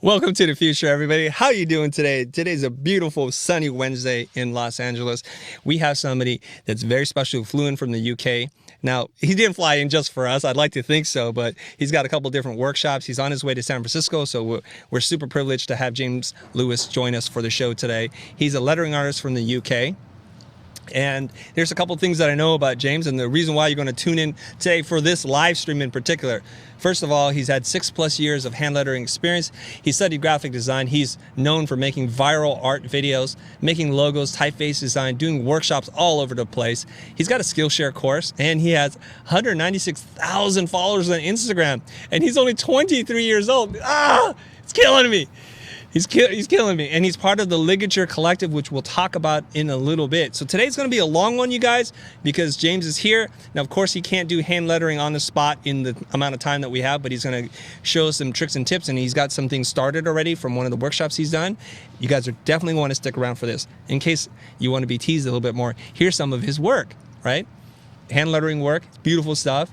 Welcome to the future, everybody. How you doing today? Today's a beautiful sunny Wednesday in Los Angeles. We have somebody that's very special who flew in from the UK. Now, he didn't fly in just for us. I'd like to think so, but he's got a couple different workshops. He's on his way to San Francisco, so we're super privileged to have James Lewis join us for the show today. He's a lettering artist from the UK. And there's a couple things that I know about James, and the reason why you're going to tune in today for this live stream in particular. First of all, he's had 6+ years of hand lettering experience. He studied graphic design. He's known for making viral art videos, making logos, typeface design, doing workshops all over the place. He's got a Skillshare course, and he has 196,000 followers on Instagram, and he's only 23 years old. It's killing me. He's killing me. And he's part of the Ligature Collective, which we'll talk about in a little bit. So today's going to be a long one, you guys, because James is here. Now, of course, he can't do hand lettering on the spot in the amount of time that we have, but he's going to show us some tricks and tips, and he's got some things started already from one of the workshops he's done. You guys are definitely want to stick around for this. In case you want to be teased a little bit more, here's some of his work, right? Hand lettering work, beautiful stuff.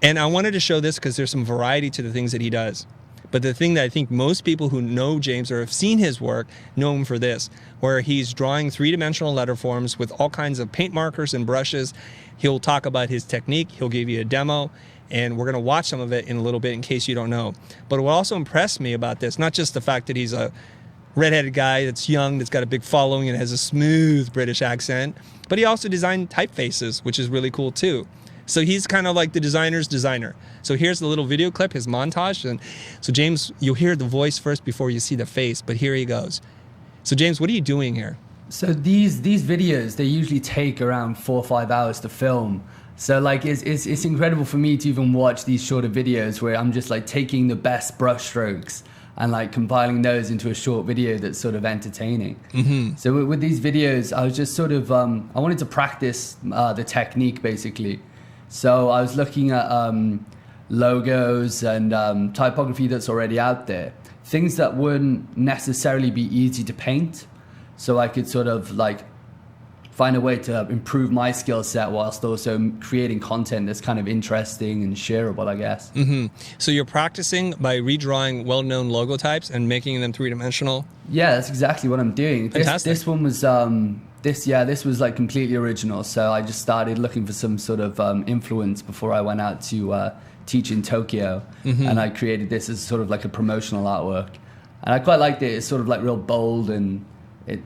And I wanted to show this because there's some variety to the things that he does. But the thing that I think most people who know James or have seen his work know him for this, where he's drawing three-dimensional letter forms with all kinds of paint markers and brushes. He'll talk about his technique. He'll give you a demo, and we're going to watch some of it in a little bit in case you don't know. But what also impressed me about this, not just the fact that he's a redheaded guy that's young, that's got a big following and has a smooth British accent, but he also designed typefaces, which is really cool too. So he's kind of like the designer's designer. So here's the little video clip, his montage. And so James, you'll hear the voice first before you see the face, but here he goes. So James, what are you doing here? So these videos, they usually take around 4 or 5 hours to film. So like it's incredible for me to even watch these shorter videos where I'm just like taking the best brush strokes and like compiling those into a short video that's sort of entertaining. Mm-hmm. So with these videos, I was just sort of, I wanted to practice the technique basically. So I was looking at logos and typography that's already out there, things that wouldn't necessarily be easy to paint. So I could sort of like find a way to improve my skill set whilst also creating content that's kind of interesting and shareable, I guess. Mm-hmm. So you're practicing by redrawing well-known logo types and making them three-dimensional? Yeah, that's exactly what I'm doing. Fantastic. This one was... This was like completely original. So I just started looking for some sort of influence before I went out to teach in Tokyo. Mm-hmm. And I created this as sort of like a promotional artwork. And I quite liked it. It's sort of like real bold and it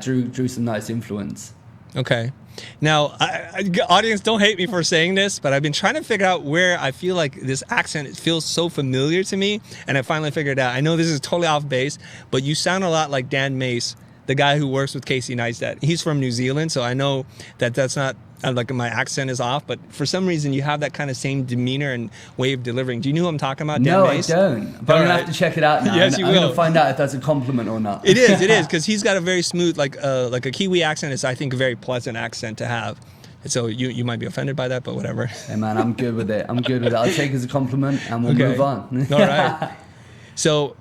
drew some nice influence. Okay. Now, audience, don't hate me for saying this, but I've been trying to figure out where I feel like this accent, it feels so familiar to me. And I finally figured it out. I know this is totally off base, but you sound a lot like Dan Mace, the guy who works with Casey Neistat. He's from New Zealand, so I know that that's not, like my accent is off, but for some reason you have that kind of same demeanor and way of delivering. Do you know who I'm talking about, Dan Mace? No, I don't. But I'm going to have to check it out now. Yes, you will. I'm going to find out if that's a compliment or not. It is, because he's got a very smooth, like a Kiwi accent is, I think, a very pleasant accent to have. So you might be offended by that, but whatever. Hey man, I'm good with it. I'll take it as a compliment and we'll move on. All right. So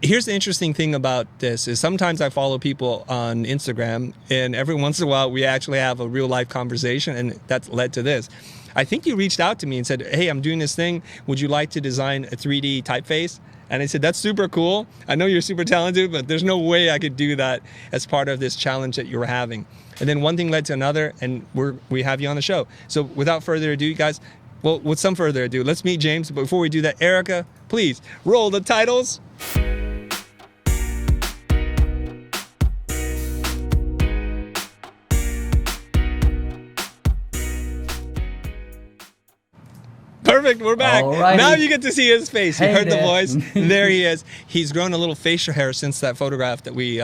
here's the interesting thing about this is sometimes I follow people on Instagram, and every once in a while we actually have a real life conversation, and that's led to this. I think you reached out to me and said, hey, I'm doing this thing. Would you like to design a 3D typeface? And I said, that's super cool. I know you're super talented, but there's no way I could do that as part of this challenge that you're having. And then one thing led to another, and we have you on the show. So without further ado, you guys, well, with some further ado, let's meet James. But before we do that, Erica, please roll the titles. Perfect, we're back. Alrighty. Now you get to see his face. You Hey heard there. the voice. There he is. He's grown a little facial hair since that photograph that we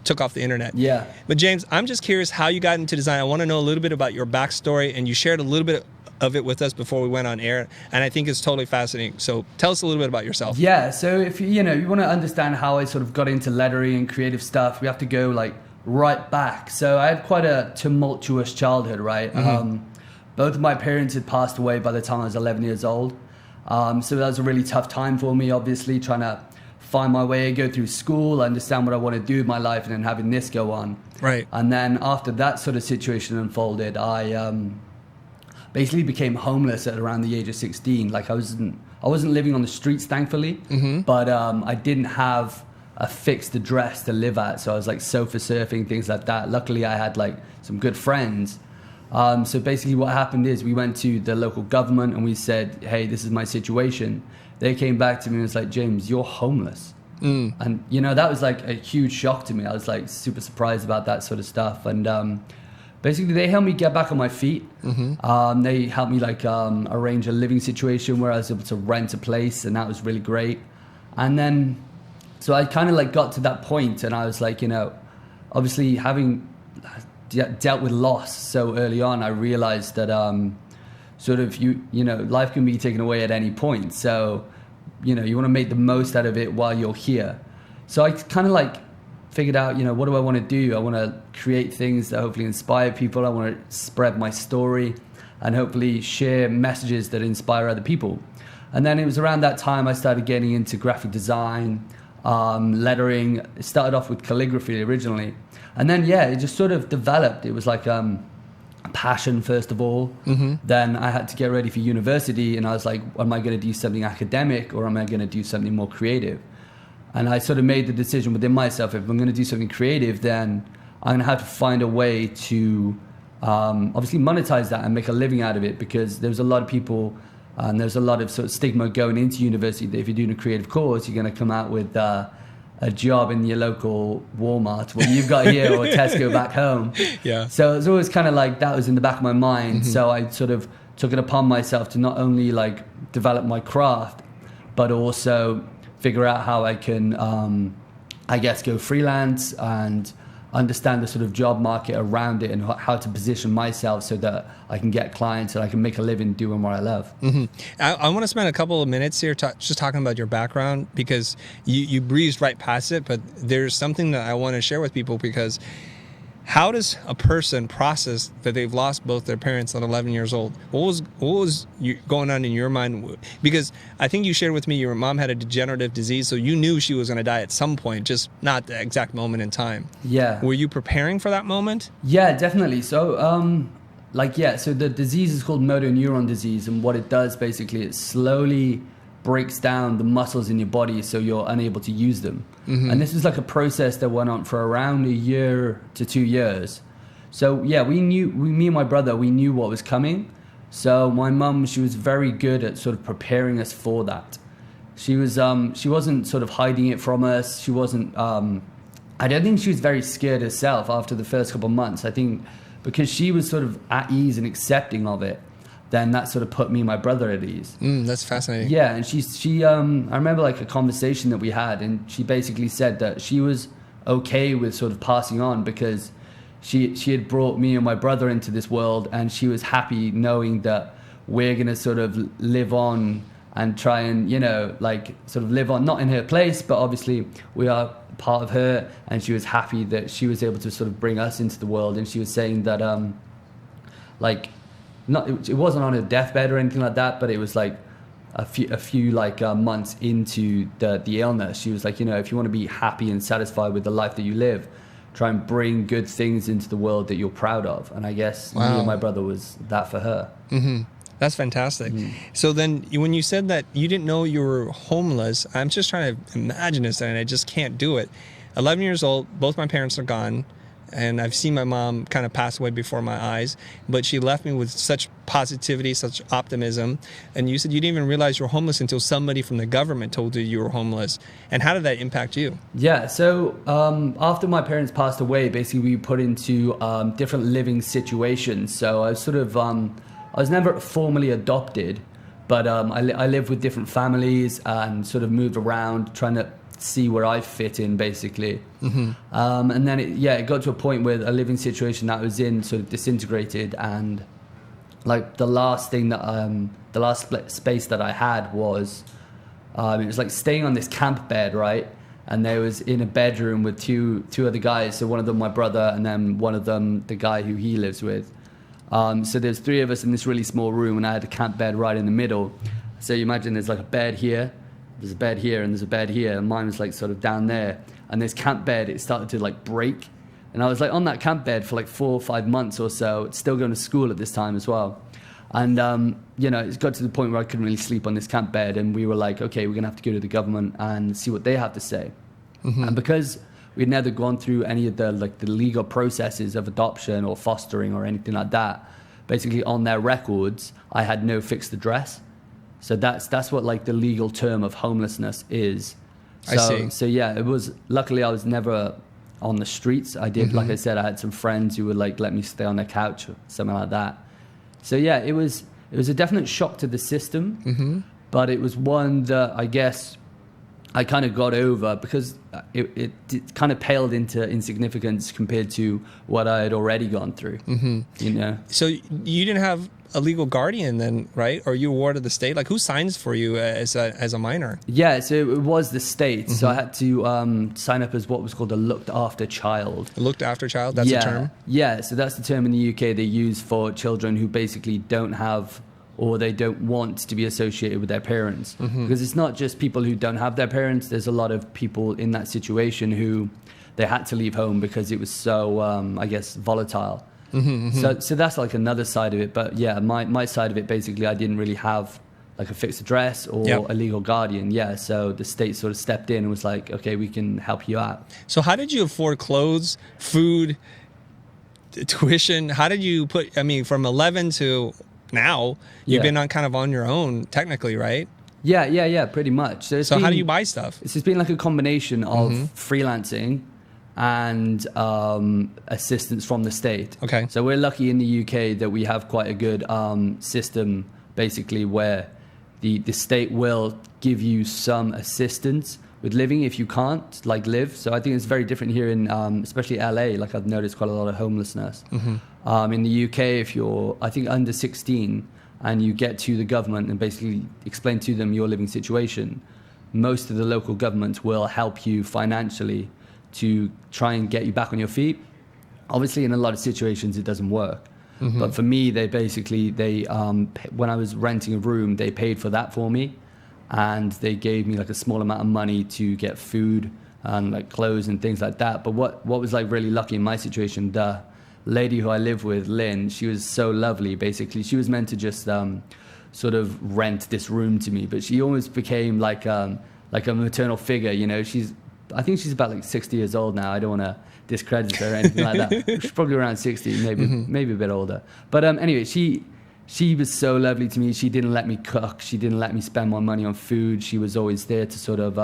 took off the internet. Yeah. But James, I'm just curious how you got into design. I want to know a little bit about your backstory, and you shared a little bit of it with us before we went on air, and I think it's totally fascinating. So tell us a little bit about yourself. Yeah, so if you want to understand how I sort of got into lettering and creative stuff, we have to go like right back. So I had quite a tumultuous childhood, right? Mm-hmm. Both of my parents had passed away by the time I was 11 years old. So that was a really tough time for me, obviously, trying to find my way, go through school, understand what I want to do with my life, and then having this go on. Right. And then after that sort of situation unfolded, I basically became homeless at around the age of 16. Like I wasn't living on the streets, thankfully, but I didn't have a fixed address to live at. So I was like sofa surfing, things like that. Luckily, I had like some good friends. So basically what happened is we went to the local government and we said, hey, this is my situation. They came back to me and was like, James, you're homeless. And, you know, that was like a huge shock to me. I was like super surprised about that sort of stuff. And basically they helped me get back on my feet. They helped me like arrange a living situation where I was able to rent a place, and that was really great. And then, so I kind of like got to that point and I was like, you know, obviously having dealt with loss so early on, I realized that sort of you know, life can be taken away at any point. So, you know, you want to make the most out of it while you're here. So I kind of like figured out, you know, what do I want to do? I want to create things that hopefully inspire people. I want to spread my story and hopefully share messages that inspire other people. And then it was around that time I started getting into graphic design, lettering. It started off with calligraphy originally. And then, yeah, it just sort of developed. It was like a passion, first of all. Then I had to get ready for university, and I was like, am I going to do something academic or am I going to do something more creative? And I sort of made the decision within myself, if I'm going to do something creative, then I'm going to have to find a way to obviously monetize that and make a living out of it, because there's a lot of people and there's a lot of sort of stigma going into university that if you're doing a creative course, you're going to come out with a job in your local Walmart, what you've got here, or Tesco back home. Yeah. So it was always kind of like that was in the back of my mind. So I sort of took it upon myself to not only like develop my craft, but also figure out how I can, I guess, go freelance and understand the sort of job market around it and how to position myself so that I can get clients and I can make a living doing what I love. I want to spend a couple of minutes here just talking about your background, because you breezed right past it, but there's something that I want to share with people, because how does a person process that they've lost both their parents at 11 years old? What was going on in your mind? Because I think you shared with me your mom had a degenerative disease, so you knew she was going to die at some point, just not the exact moment in time. Yeah. Were you preparing for that moment? Yeah, definitely. So, so the disease is called motor neuron disease, and what it does basically, it slowly breaks down the muscles in your body so you're unable to use them. And this was like a process that went on for around 1 year to 2 years. So yeah, me and my brother, we knew what was coming. So my mum, she was very good at sort of preparing us for that. She wasn't sort of hiding it from us. She wasn't, I don't think she was very scared herself after the first couple of months. I think because she was sort of at ease and accepting of it, then that sort of put me and my brother at ease. That's fascinating. Yeah, and she I remember like a conversation that we had, and she basically said that she was okay with sort of passing on because she had brought me and my brother into this world, and she was happy knowing that we're going to sort of live on and try and, you know, like sort of live on, not in her place, but obviously we are part of her, and she was happy that she was able to sort of bring us into the world. And she was saying that it wasn't on a deathbed or anything like that, but it was like a few months into the illness. She was like, you know, if you want to be happy and satisfied with the life that you live, try and bring good things into the world that you're proud of. And I guess me and my brother was that for her. That's fantastic. So then when you said that you didn't know you were homeless, I'm just trying to imagine this, and I just can't do it. 11 years old, both my parents are gone. And I've seen my mom kind of pass away before my eyes, but she left me with such positivity, such optimism. And you said you didn't even realize you were homeless until somebody from the government told you were homeless. And how did that impact you? Yeah, so after my parents passed away, basically we put into different living situations. So I was sort of, I was never formally adopted, but I lived with different families and sort of moved around trying to see where I fit in, basically. And then it got to a point where a living situation that I was in sort of disintegrated, and like the last thing that the last space that I had was it was like staying on this camp bed, right? And there was in a bedroom with two other guys. So one of them my brother, and then one of them the guy who he lives with. So there's three of us in this really small room, and I had a camp bed right in the middle. So you imagine there's like a bed here, there's a bed here, and there's a bed here, and mine was like sort of down there. And this camp bed, it started to like break, and I was like on that camp bed for like 4 or 5 months or so, still going to school at this time as well. And, you know, it got to the point where I couldn't really sleep on this camp bed. And we were like, okay, we're going to have to go to the government and see what they have to say. And because we'd never gone through any of the legal processes of adoption or fostering or anything like that, basically on their records, I had no fixed address. So that's what like the legal term of homelessness is. So, I see. So yeah, it was, luckily I was never on the streets. I did, like I said, I had some friends who would like let me stay on their couch or something like that. So yeah, it was a definite shock to the system, but it was one that I guess I kind of got over because it kind of paled into insignificance compared to what I had already gone through, you know? So you didn't have a legal guardian then, right? Or you were ward of the state? Like who signs for you as a minor? Yeah, so it was the state. So I had to sign up as what was called a looked after child. A looked after child, that's a term? Yeah, so that's the term in the UK they use for children who basically don't have or they don't want to be associated with their parents. Because it's not just people who don't have their parents. There's a lot of people in that situation who they had to leave home because it was so, I guess, volatile. So that's like another side of it. But yeah, my side of it, basically, I didn't really have like a fixed address or a legal guardian. Yeah, so the state sort of stepped in and was like, okay, we can help you out. So how did you afford clothes, food, tuition? How did you put, I mean, from 11 to now, you've been on your own technically, right? Yeah, pretty much. So how do you buy stuff? It's just been like a combination of freelancing and assistance from the state. Okay. So we're lucky in the UK that we have quite a good system, basically, where the state will give you some assistance with living if you can't like live. So I think it's very different here in especially LA. Like I've noticed quite a lot of homelessness. In the UK, if you're, I think, under 16 and you get to the government and basically explain to them your living situation, most of the local governments will help you financially to try and get you back on your feet. Obviously, in a lot of situations, it doesn't work. But for me, they when I was renting a room, they paid for that for me. And they gave me like a small amount of money to get food and like clothes and things like that. But what was like really lucky in my situation, the lady who I live with, Lynn, she was so lovely. Basically, she was meant to just sort of rent this room to me, but she almost became like a maternal figure. You know, I think she's about like 60 years old now. I don't want to discredit her or anything like that. She's probably around 60, maybe a bit older. But anyway, she was so lovely to me. She didn't let me cook. She didn't let me spend my money on food. She was always there to sort of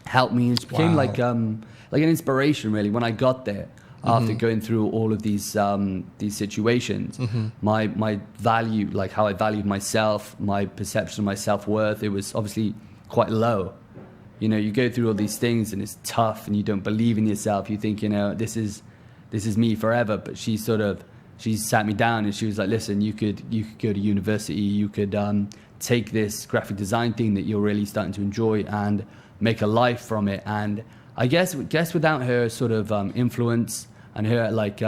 help me. And she became like an inspiration, really, when I got there. After going through all of these situations, my value, like how I valued myself, my perception of my self-worth, it was obviously quite low. You know, you go through all these things and it's tough and you don't believe in yourself. You think, you know, this is me forever. But she sat me down and she was like, listen, you could go to university, you could take this graphic design thing that you're really starting to enjoy and make a life from it. And I guess without her sort of influence and her like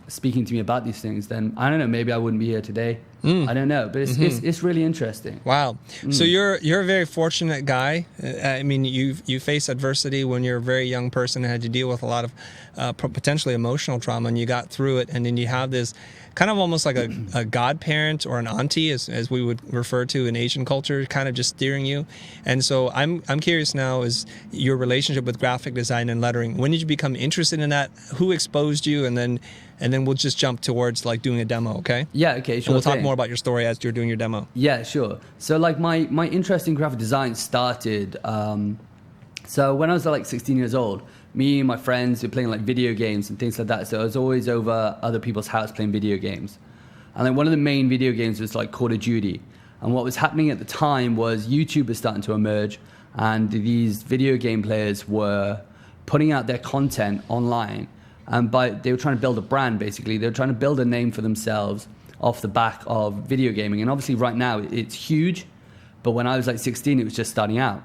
speaking to me about these things, then I don't know, maybe I wouldn't be here today. I don't know, but it's really interesting. Wow. So you're a very fortunate guy. I mean, you face adversity when you're a very young person and had to deal with a lot of potentially emotional trauma, and you got through it. And then you have this kind of almost like a godparent or an auntie, as we would refer to in Asian culture, kind of just steering you. And so I'm curious now, is your relationship with graphic design and lettering. When did you become interested in that? Who exposed you? And then we'll just jump towards like doing a demo, okay? Yeah, okay, sure. And we'll talk more about your story as you're doing your demo. Yeah, sure. So like my interest in graphic design started, so when I was like 16 years old, me and my friends were playing like video games and things like that. So I was always over other people's house playing video games. And then one of the main video games was like Call of Duty. And what was happening at the time was YouTube was starting to emerge, and these video game players were putting out their content online. And they were trying to build a brand, basically. They were trying to build a name for themselves off the back of video gaming. And obviously right now it's huge, but when I was like 16, it was just starting out.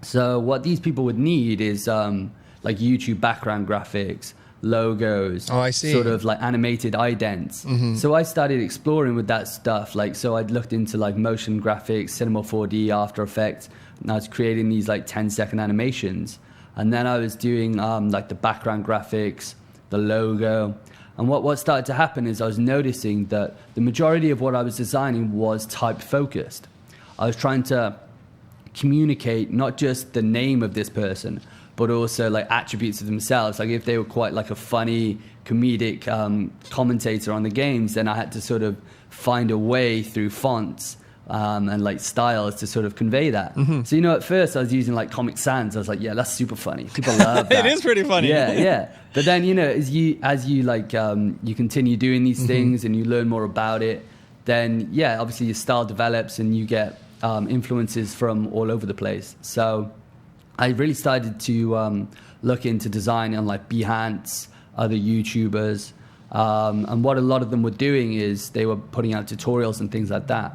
So what these people would need is like YouTube background graphics, logos, oh, I see. Sort of like animated idents. So I started exploring with that stuff. Like, so I'd looked into like motion graphics, Cinema 4D, After Effects, and I was creating these like 10-second animations. And then I was doing like the background graphics, the logo. And what started to happen is I was noticing that the majority of what I was designing was type focused. I was trying to communicate not just the name of this person, but also like attributes of themselves. Like if they were quite like a funny comedic commentator on the games, then I had to sort of find a way through fonts and like styles to sort of convey that. So, you know, at first I was using like Comic Sans. I was like, yeah, that's super funny. People love that. It is pretty funny. Yeah. But then, you know, as you like, you continue doing these things and you learn more about it, then yeah, obviously your style develops and you get influences from all over the place. So I really started to look into design on like Behance, other YouTubers. And what a lot of them were doing is they were putting out tutorials and things like that.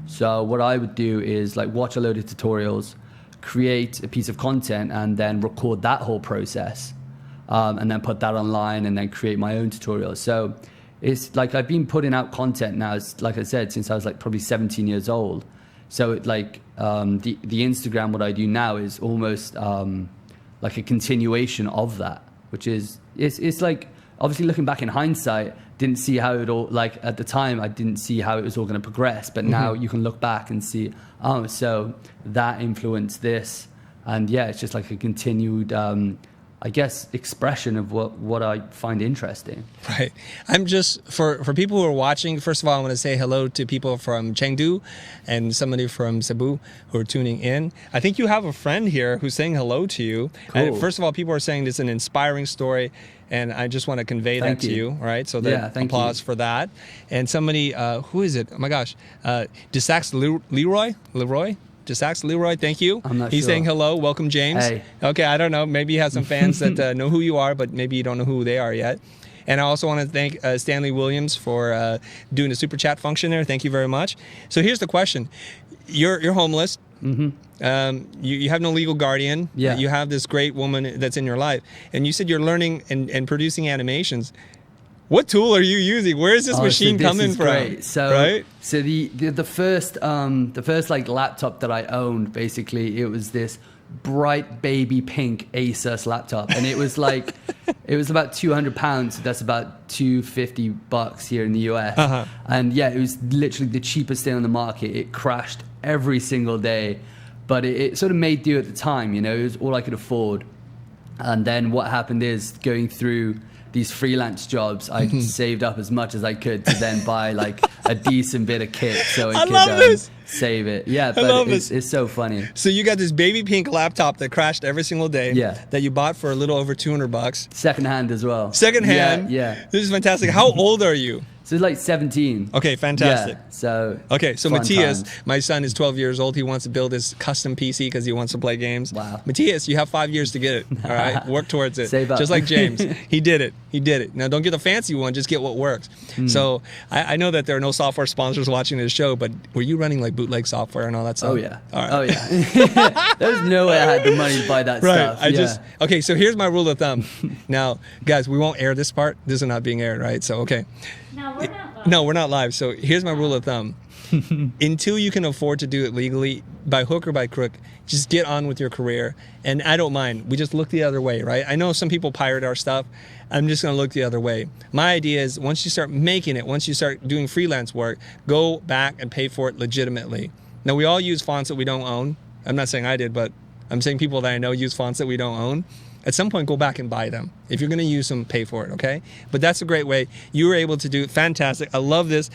So what I would do is like watch a load of tutorials, create a piece of content, and then record that whole process, and then put that online and then create my own tutorials. So it's like I've been putting out content now, like I said, since I was like probably 17 years old. So it like the Instagram, what I do now is almost like a continuation of that, which is it's like obviously looking back in hindsight, didn't see how it all, like at the time, I didn't see how it was all going to progress. But now you can look back and see, oh, so that influenced this. And yeah, it's just like a continued, I guess, expression of what I find interesting. Right. I'm just, for people who are watching, first of all, I want to say hello to people from Chengdu and somebody from Cebu who are tuning in. I think you have a friend here who's saying hello to you. Cool. And first of all, people are saying this is an inspiring story, and I just want to convey that to you, right? So applause for that. And somebody, who is it? Oh my gosh, Desax Leroy? Desax Leroy, thank you. I'm not He's sure. saying hello. Welcome, James. Hey. Okay, I don't know. Maybe you have some fans that know who you are, but maybe you don't know who they are yet. And I also want to thank Stanley Williams for doing the super chat function there. Thank you very much. So here's the question: You're homeless. You have no legal guardian. Yeah. You have this great woman that's in your life, and you said you're learning and producing animations. What tool are you using? Where is this machine coming from? Great. So, right? So the first like laptop that I owned, basically, it was this bright baby pink Asus laptop, and it was like it was about £200. So that's about $250 here in the US. And yeah, it was literally the cheapest thing on the market. It crashed every single day, but it sort of made do at the time. You know, it was all I could afford. And then what happened is going through these freelance jobs, I saved up as much as I could to then buy like a decent bit of kit so I could save it. Yeah, but it's so funny. So you got this baby pink laptop that crashed every single day. Yeah. That you bought for a little over $200. Secondhand as well. Secondhand. Yeah. This is fantastic. How old are you? So it's like 17. Okay, fantastic. Yeah, so Matthias, times. my son is 12 years old. He wants to build his custom PC because he wants to play games. Wow. Matthias, you have 5 years to get it. All right, work towards it. Save up. Just like James, he did it. Now don't get the fancy one. Just get what works. So I know that there are no software sponsors watching this show, but were you running like bootleg software and all that stuff? Oh yeah. All right. Oh yeah. There's no way I had the money to buy that stuff. Right. Okay. So here's my rule of thumb. Now, guys, we won't air this part. This is not being aired, right? So okay. No, we're not live. No, we're not live. So here's my rule of thumb. Until you can afford to do it legally, by hook or by crook, just get on with your career. And I don't mind. We just look the other way, right? I know some people pirate our stuff. I'm just going to look the other way. My idea is once you start making it, once you start doing freelance work, go back and pay for it legitimately. Now, we all use fonts that we don't own. I'm not saying I did, but I'm saying people that I know use fonts that we don't own. At some point, go back and buy them. If you're going to use them, pay for it, okay? But that's a great way. You were able to do it. Fantastic. I love this.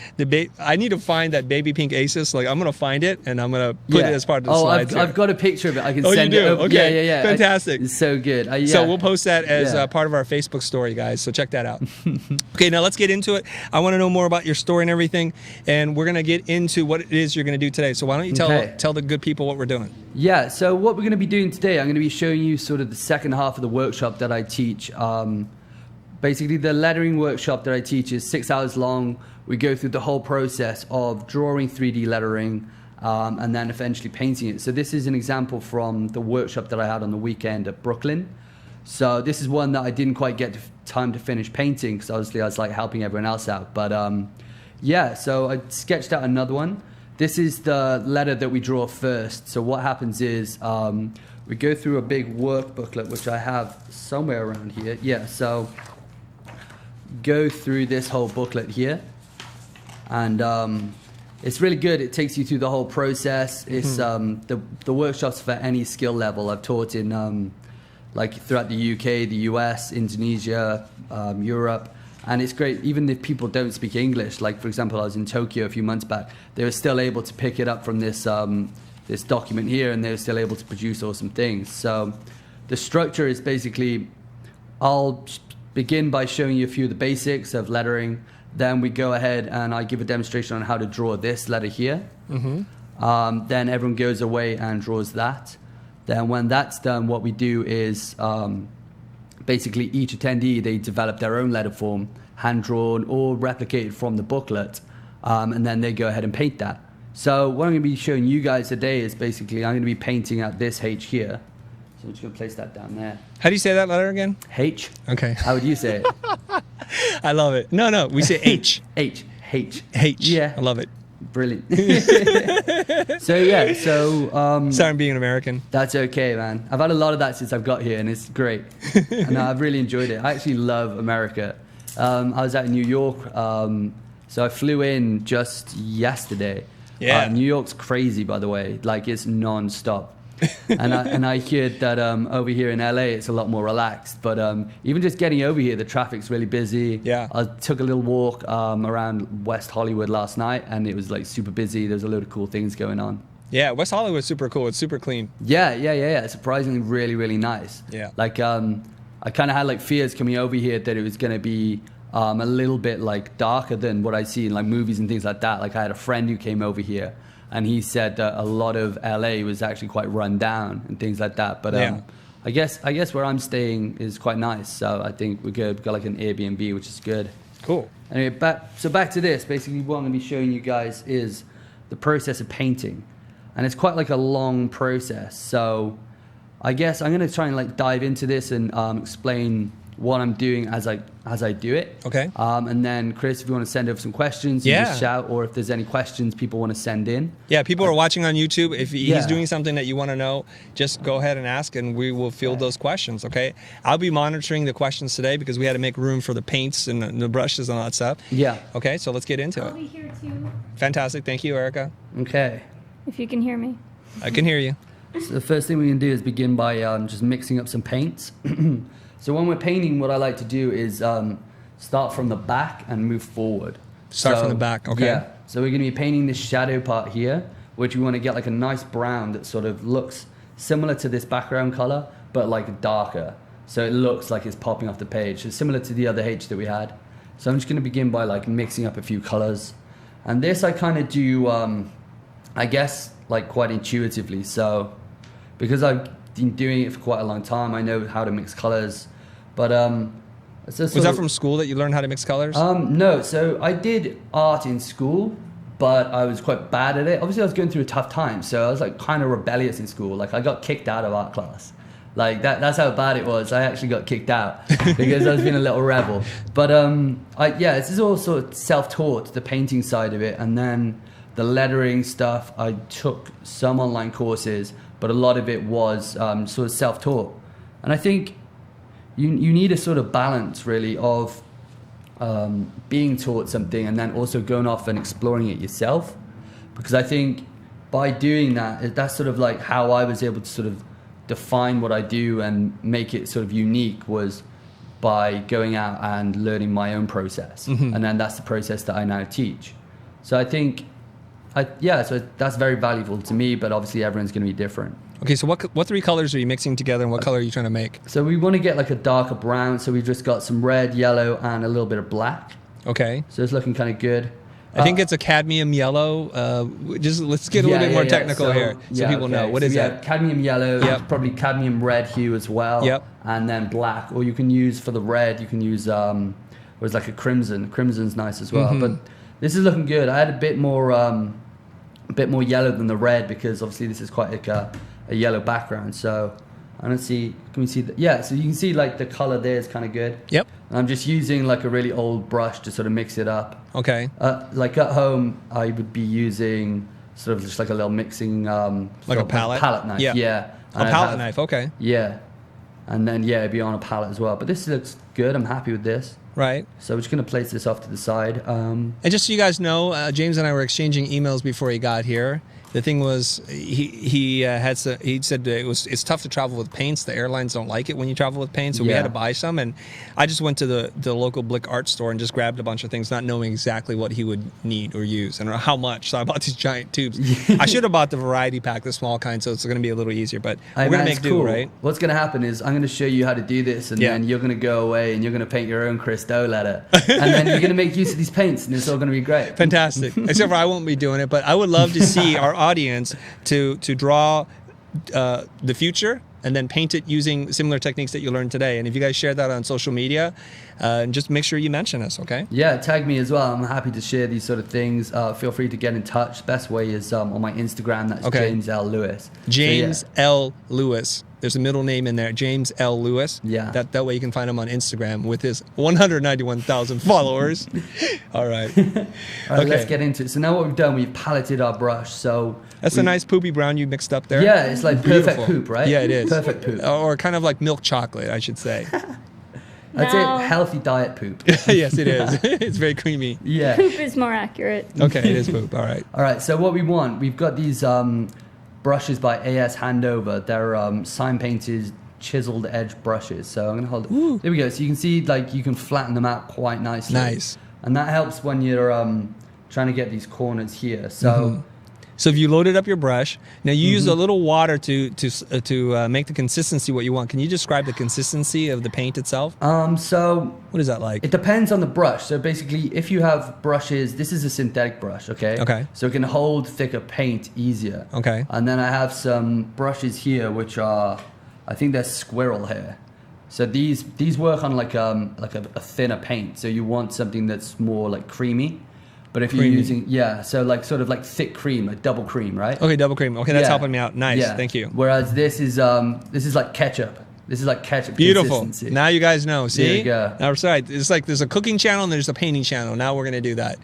I need to find that baby pink Asus. Like, I'm going to find it, and I'm going to put it as part of the slides here. I've got a picture of it. I can Oh, send you it do? over. Okay. Yeah. Fantastic. It's so good. So we'll post that as Yeah. part of our Facebook story, guys. So check that out. Okay, now let's get into it. I want to know more about your story and everything, and we're going to get into what it is you're going to do today. So why don't you tell the good people what we're doing? Yeah, so what we're going to be doing today, I'm going to be showing you sort of the second half of the workshop that I teach. Basically, the lettering workshop that I teach is 6 hours long. We go through the whole process of drawing 3D lettering and then eventually painting it. So this is an example from the workshop that I had on the weekend at Brooklyn. So this is one that I didn't quite get time to finish painting because obviously I was like helping everyone else out. But yeah, so I sketched out another one. This is the letter that we draw first. So what happens is we go through a big work booklet, which I have somewhere around here. Yeah, so go through this whole booklet here, and it's really good. It takes you through the whole process. It's the workshops for any skill level. I've taught in like throughout the UK, the US, Indonesia, Europe. And it's great, even if people don't speak English. Like, for example, I was in Tokyo a few months back. They were still able to pick it up from this this document here, and they were still able to produce awesome things. So the structure is basically, I'll begin by showing you a few of the basics of lettering. Then we go ahead and I give a demonstration on how to draw this letter here. Then everyone goes away and draws that. Then when that's done, what we do is basically each attendee, they develop their own letter form, hand-drawn or replicated from the booklet, and then they go ahead and paint that. So what I'm going to be showing you guys today is basically I'm going to be painting out this H here. So I'm just going to place that down there. How do you say that letter again? H. Okay. How would you say it? I love it. No, we say H. H. H. Yeah. I love it. Brilliant. So Sorry, I'm being an American. that's okay, man. I've had a lot of that since I've got here, and it's great. And I've really enjoyed it. I actually love America. I was out in New York, so I flew in just yesterday. Yeah. New York's crazy, by the way. Like, it's non-stop. and I heard that over here in LA it's a lot more relaxed, but even just getting over here, the traffic's really busy. Yeah. I took a little walk around West Hollywood last night, and it was like super busy. There's a load of cool things going on. Yeah, West Hollywood's super cool. It's super clean. Yeah. Surprisingly, really, really nice. Yeah. Like I kind of had like fears coming over here that it was going to be a little bit like darker than what I see in like movies and things like that. Like I had a friend who came over here, and he said that a lot of LA was actually quite run down and things like that. But Yeah. I guess where I'm staying is quite nice. So I think we're good. We've got like an Airbnb, which is good. Cool. Anyway, back to this. Basically, what I'm going to be showing you guys is the process of painting, and it's quite like a long process. So I guess I'm going to try and like dive into this and explain what I'm doing as I do it. Okay. And then Chris, if you want to send over some questions, you Yeah. just shout, or if there's any questions people want to send in. Yeah, people are watching on YouTube. If he's Yeah. doing something that you want to know, just go ahead and ask, and we will field those questions, okay? I'll be monitoring the questions today because we had to make room for the paints and the brushes and all that stuff. Yeah. Okay, so let's get into I'll it. be here too, Fantastic. Thank you, Erica. Okay. if you can hear me. I can hear you. So the first thing we can do is begin by just mixing up some paints. So when we're painting, what I like to do is start from the back and move forward. Start So, from the back, okay. Yeah. So we're going to be painting this shadow part here, which we want to get like a nice brown that sort of looks similar to this background color, but like darker. So it looks like it's popping off the page. It's similar to the other H that we had. So I'm just going to begin by like mixing up a few colors. And this I kind of do, I guess, like quite intuitively. So because I've been doing it for quite a long time, I know how to mix colors. But it's just Was sort that of- from school that you learned how to mix colors? no, so I did art in school, but I was quite bad at it. Obviously, I was going through a tough time, so I was like kind of rebellious in school. Like I got kicked out of art class. Like that's how bad it was. I actually got kicked out because I was being a little rebel. But this is all sort of self-taught, the painting side of it, and then the lettering stuff. I took some online courses, but a lot of it was sort of self-taught. And I think you need a sort of balance really of being taught something and then also going off and exploring it yourself, because I think by doing that, that's sort of like how I was able to sort of define what I do and make it sort of unique, was by going out and learning my own process. And then that's the process that I now teach. So I think so that's very valuable to me, but obviously everyone's going to be different. Okay, so what three colors are you mixing together, and what color are you trying to make? So we want to get like a darker brown, so we've just got some red, yellow, and a little bit of black. Okay. So it's looking kind of good. I think it's a cadmium yellow. Just let's get a little bit more technical here, so people know. What is that? Cadmium yellow, Yep. probably cadmium red hue as well. Yep. And then black, or you can use for the red, you can use was like a crimson. Crimson's nice as well. But this is looking good. I had a bit more yellow than the red, because obviously this is quite like a yellow background. So I don't see. Can we see that? Yeah. So you can see like the color there is kind of good. Yep. And I'm just using like a really old brush to sort of mix it up. Okay. Like at home, I would be using sort of just like a little mixing, Like a palette? palette knife. Yeah. Yeah. A And I'd palette knife. Okay. Yeah, and then it'd be on a palette as well. But this looks good. I'm happy with this. Right. So we're just going to place this off to the side. And just so you guys know, James and I were exchanging emails before he got here. The thing was, he said it's tough to travel with paints. The airlines don't like it when you travel with paint, so we had to buy some. And I just went to the local Blick art store and just grabbed a bunch of things, not knowing exactly what he would need or use and how much. So I bought these giant tubes. I should have bought the variety pack, the small kind, so it's going to be a little easier. But we're going to make do, right? What's going to happen is I'm going to show you how to do this, and then you're going to go away and you're going to paint your own Chris Do letter, and then you're going to make use of these paints, and it's all going to be great. Fantastic. Except for I won't be doing it, but I would love to see our audience to draw the future and then paint it using similar techniques that you learned today. And if you guys share that on social media, just make sure you mention us, okay? Yeah, tag me as well. I'm happy to share these sort of things. Feel free to get in touch. Best way is on my Instagram. That's James L. Lewis. James L. Lewis. There's a middle name in there, James L. Lewis. Yeah. That way you can find him on Instagram with his 191,000 followers. All right. All right, let's get into it. So now what we've done, we've paletted our brush. So that's a nice poopy brown you mixed up there. Yeah, it's like Beautiful. Perfect poop, right? Yeah, it is. Perfect poop. Or kind of like milk chocolate, I should say. That's it. Healthy diet poop. Yes, it is. It's very creamy. Yeah. Poop is more accurate. Okay, it is poop. All right. All right. So what we want, we've got these brushes by AS Handover. They're sign painted chiseled edge brushes. So I'm gonna hold it. Ooh. There we go. So you can see like you can flatten them out quite nicely. Nice. And that helps when you're trying to get these corners here. So. So if you loaded up your brush, now you use a little water to make the consistency what you want. Can you describe the consistency of the paint itself? So What is that like? it depends on the brush. So basically, if you have brushes, this is a synthetic brush, okay? Okay. So it can hold thicker paint easier. Okay. And then I have some brushes here, which are, I think they're squirrel hair. So these work on like a thinner paint. So you want something that's more like creamy. But if you're using, so like sort of like thick cream, like double cream, right? Okay, double cream. Okay, that's helping me out. Nice, Yeah. thank you. Whereas this is like ketchup. This is like ketchup Beautiful. consistency. Now you guys know. See? There you go. Now, right. It's like there's a cooking channel and there's a painting channel. Now we're going to do that.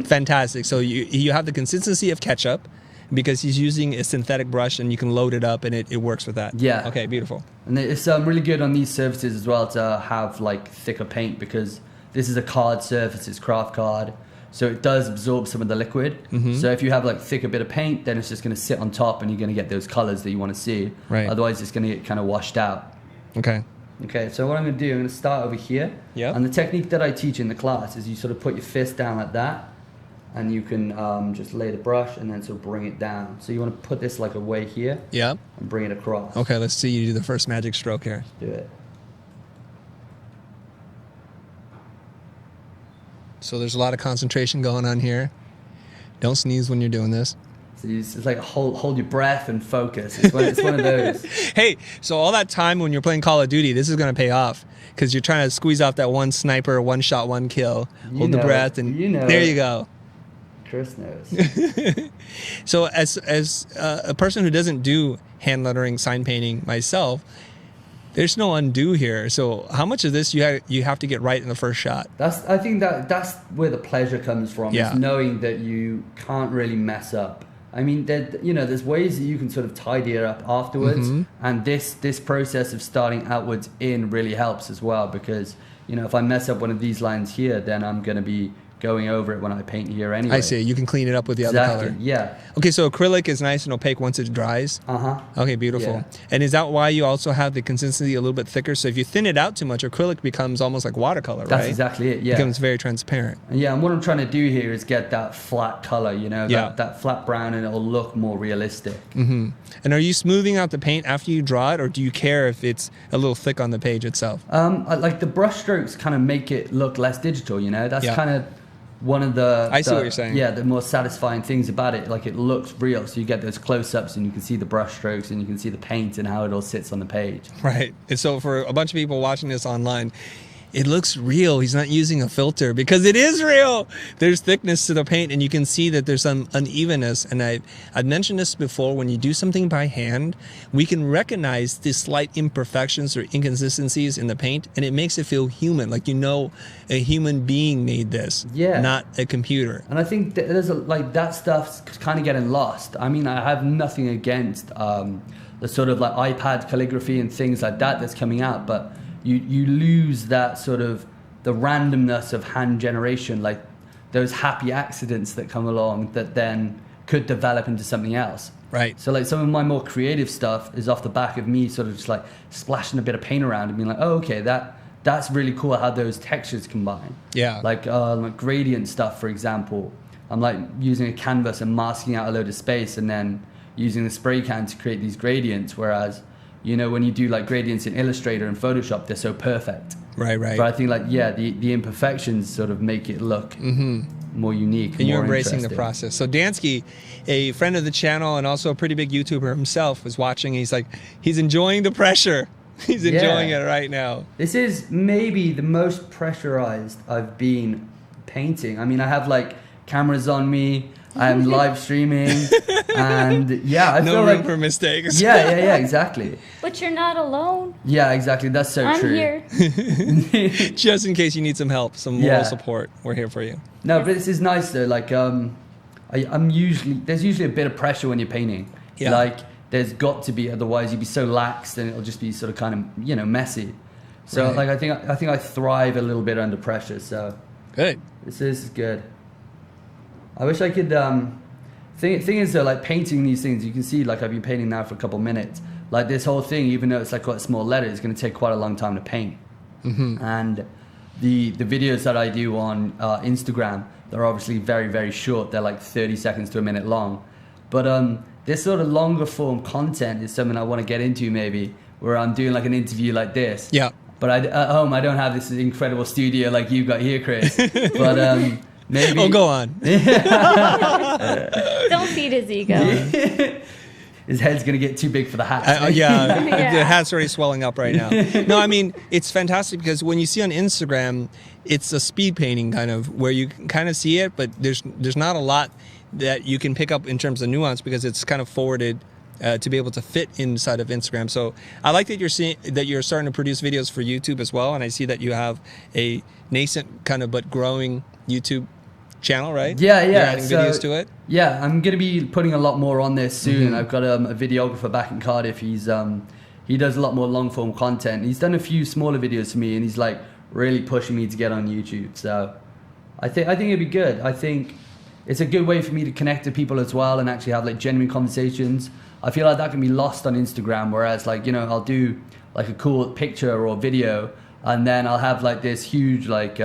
Fantastic. So you have the consistency of ketchup because he's using a synthetic brush and you can load it up and it works with that. Yeah. Okay, beautiful. And it's really good on these surfaces as well to have like thicker paint because this is a card surface, it's craft card. So it does absorb some of the liquid. So if you have like thicker bit of paint, then it's just going to sit on top and you're going to get those colors that you want to see. Right. Otherwise, it's going to get kind of washed out. Okay. Okay, so what I'm going to do, I'm going to start over here. Yep. And the technique that I teach in the class is you sort of put your fist down like that and you can just lay the brush and then sort of bring it down. So you want to put this like away here Yep. and bring it across. Okay, let's see you do the first magic stroke here. Do it. So there's a lot of concentration going on here. Don't sneeze when you're doing this. So it's like hold your breath and focus. It's one of those. Hey, so all that time when you're playing Call of Duty, this is going to pay off because you're trying to squeeze out that one sniper, one shot, one kill. Hold the breath, and there you go. Chris knows. So as a person who doesn't do hand lettering, sign painting myself, there's no undo here. So how much of this you have to get right in the first shot? I think that's where the pleasure comes from. Yeah. Is knowing that you can't really mess up. I mean, there's ways that you can sort of tidy it up afterwards, and this process of starting outwards in really helps as well because if I mess up one of these lines here, then I'm going to be going over it when I paint here anyway. I see. You can clean it up with the other color. Yeah. Okay, so acrylic is nice and opaque once it dries. Okay, beautiful. Yeah. And is that why you also have the consistency a little bit thicker? So if you thin it out too much, acrylic becomes almost like watercolor, right? That's exactly it. Yeah. It becomes very transparent. Yeah, and what I'm trying to do here is get that flat color, that flat brown, and it'll look more realistic. And are you smoothing out the paint after you draw it, or do you care if it's a little thick on the page itself? Like the brush strokes kind of make it look less digital, That's kind of one of the I see what you're saying. Yeah, the more satisfying things about it. Like it looks real, so you get those close-ups and you can see the brush strokes and you can see the paint and how it all sits on the page. Right. And so for a bunch of people watching this online, it looks real. He's not using a filter because it is real. There's thickness to the paint and you can see that there's some unevenness. And I've mentioned this before, when you do something by hand, we can recognize the slight imperfections or inconsistencies in the paint and it makes it feel human. Like a human being made this, not a computer. And I think there's that stuff's kind of getting lost. I mean, I have nothing against the sort of like iPad calligraphy and things like that that's coming out, but you lose that sort of the randomness of hand generation, like those happy accidents that come along that then could develop into something else. Right. So like some of my more creative stuff is off the back of me sort of just like splashing a bit of paint around and being like, oh, okay, that's really cool how those textures combine. Yeah. Like gradient stuff, for example. I'm like using a canvas and masking out a load of space and then using the spray can to create these gradients. Whereas, you know, when you do like gradients in Illustrator and Photoshop, they're so perfect. Right. But I think like, yeah, the imperfections sort of make it look more unique. And you're more embracing the interesting. process. So Dansky, a friend of the channel and also a pretty big YouTuber himself, was watching. He's like, he's enjoying the pressure. He's enjoying it right now. This is maybe the most pressurized I've been painting. I mean, I have like cameras on me. I'm live streaming, and yeah, I No feel room like for mistakes. yeah, exactly. But you're not alone. Yeah, exactly. That's so I'm true. here. Just in case you need some help, some moral Yeah. support, we're here for you. No, but this is nice though. Like, there's usually a bit of pressure when you're painting. Yeah. Like, there's got to be, otherwise you'd be so lax, and it'll just be sort of kind of, you know, messy. So Right. like, I think I thrive a little bit under pressure. So Good. this is good. I wish I could. Thing is though, like painting these things, you can see like I've been painting now for a couple minutes. Like this whole thing, even though it's like quite small letters, it's going to take quite a long time to paint. And the videos that I do on Instagram, they're obviously very, very short. They're like 30 seconds to a minute long. But this sort of longer form content is something I want to get into maybe, where I'm doing like an interview like this. Yeah. But at home, I don't have this incredible studio like you've got here, Chris. But maybe. Oh, go on. Don't feed his ego. His head's going to get too big for the hat. Yeah, Yeah. the hat's already swelling up right now. No, I mean, it's fantastic because when you see on Instagram, it's a speed painting kind of where you can kind of see it, but there's not a lot that you can pick up in terms of nuance because it's kind of forwarded to be able to fit inside of Instagram. So I like that you're starting to produce videos for YouTube as well, and I see that you have a nascent kind of but growing YouTube channel, right? Yeah. You're adding So, videos to it. Yeah, I'm going to be putting a lot more on this soon. I've got a videographer back in Cardiff. He does a lot more long form content. He's done a few smaller videos for me, and he's like really pushing me to get on YouTube. So I think it'd be good. I think it's a good way for me to connect to people as well and actually have like genuine conversations. I feel like that can be lost on Instagram, whereas like, you know, I'll do like a cool picture or video, and then I'll have like this huge like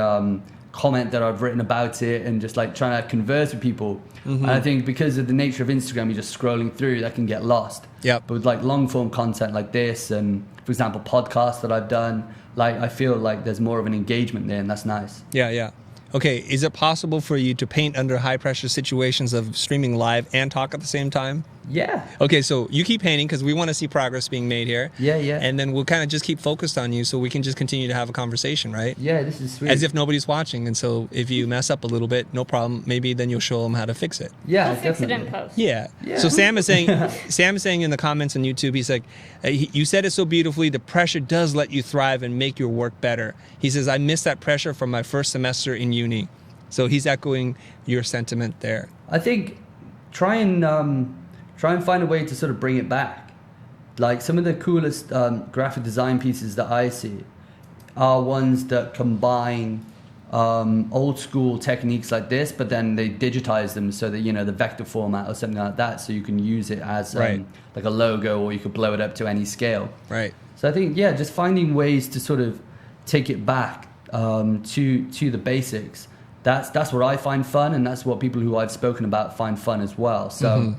comment that I've written about it and just like trying to converse with people. And I think because of the nature of Instagram, you're just scrolling through, that can get lost. Yep. But with like long form content like this and, for example, podcasts that I've done, like I feel like there's more of an engagement there, and that's nice. Yeah. Okay, is it possible for you to paint under high pressure situations of streaming live and talk at the same time? Yeah. Okay, so you keep painting because we want to see progress being made here. Yeah. And then we'll kind of just keep focused on you so we can just continue to have a conversation, right? Yeah, this is sweet. As if nobody's watching. And so if you mess up a little bit, no problem. Maybe then you'll show them how to fix it. Yeah, We'll fix it definitely. in post. Yeah. Yeah. So Sam is saying in the comments on YouTube, he's like, you said it so beautifully. The pressure does let you thrive and make your work better. He says, I miss that pressure from my first semester in uni. So he's echoing your sentiment there. I think try and find a way to sort of bring it back. Like some of the coolest graphic design pieces that I see are ones that combine old school techniques like this, but then they digitize them so that, you know, the vector format or something like that, so you can use it as Right. like a logo, or you could blow it up to any scale. Right. So I think, yeah, just finding ways to sort of take it back to the basics. That's what I find fun, and that's what people who I've spoken about find fun as well. So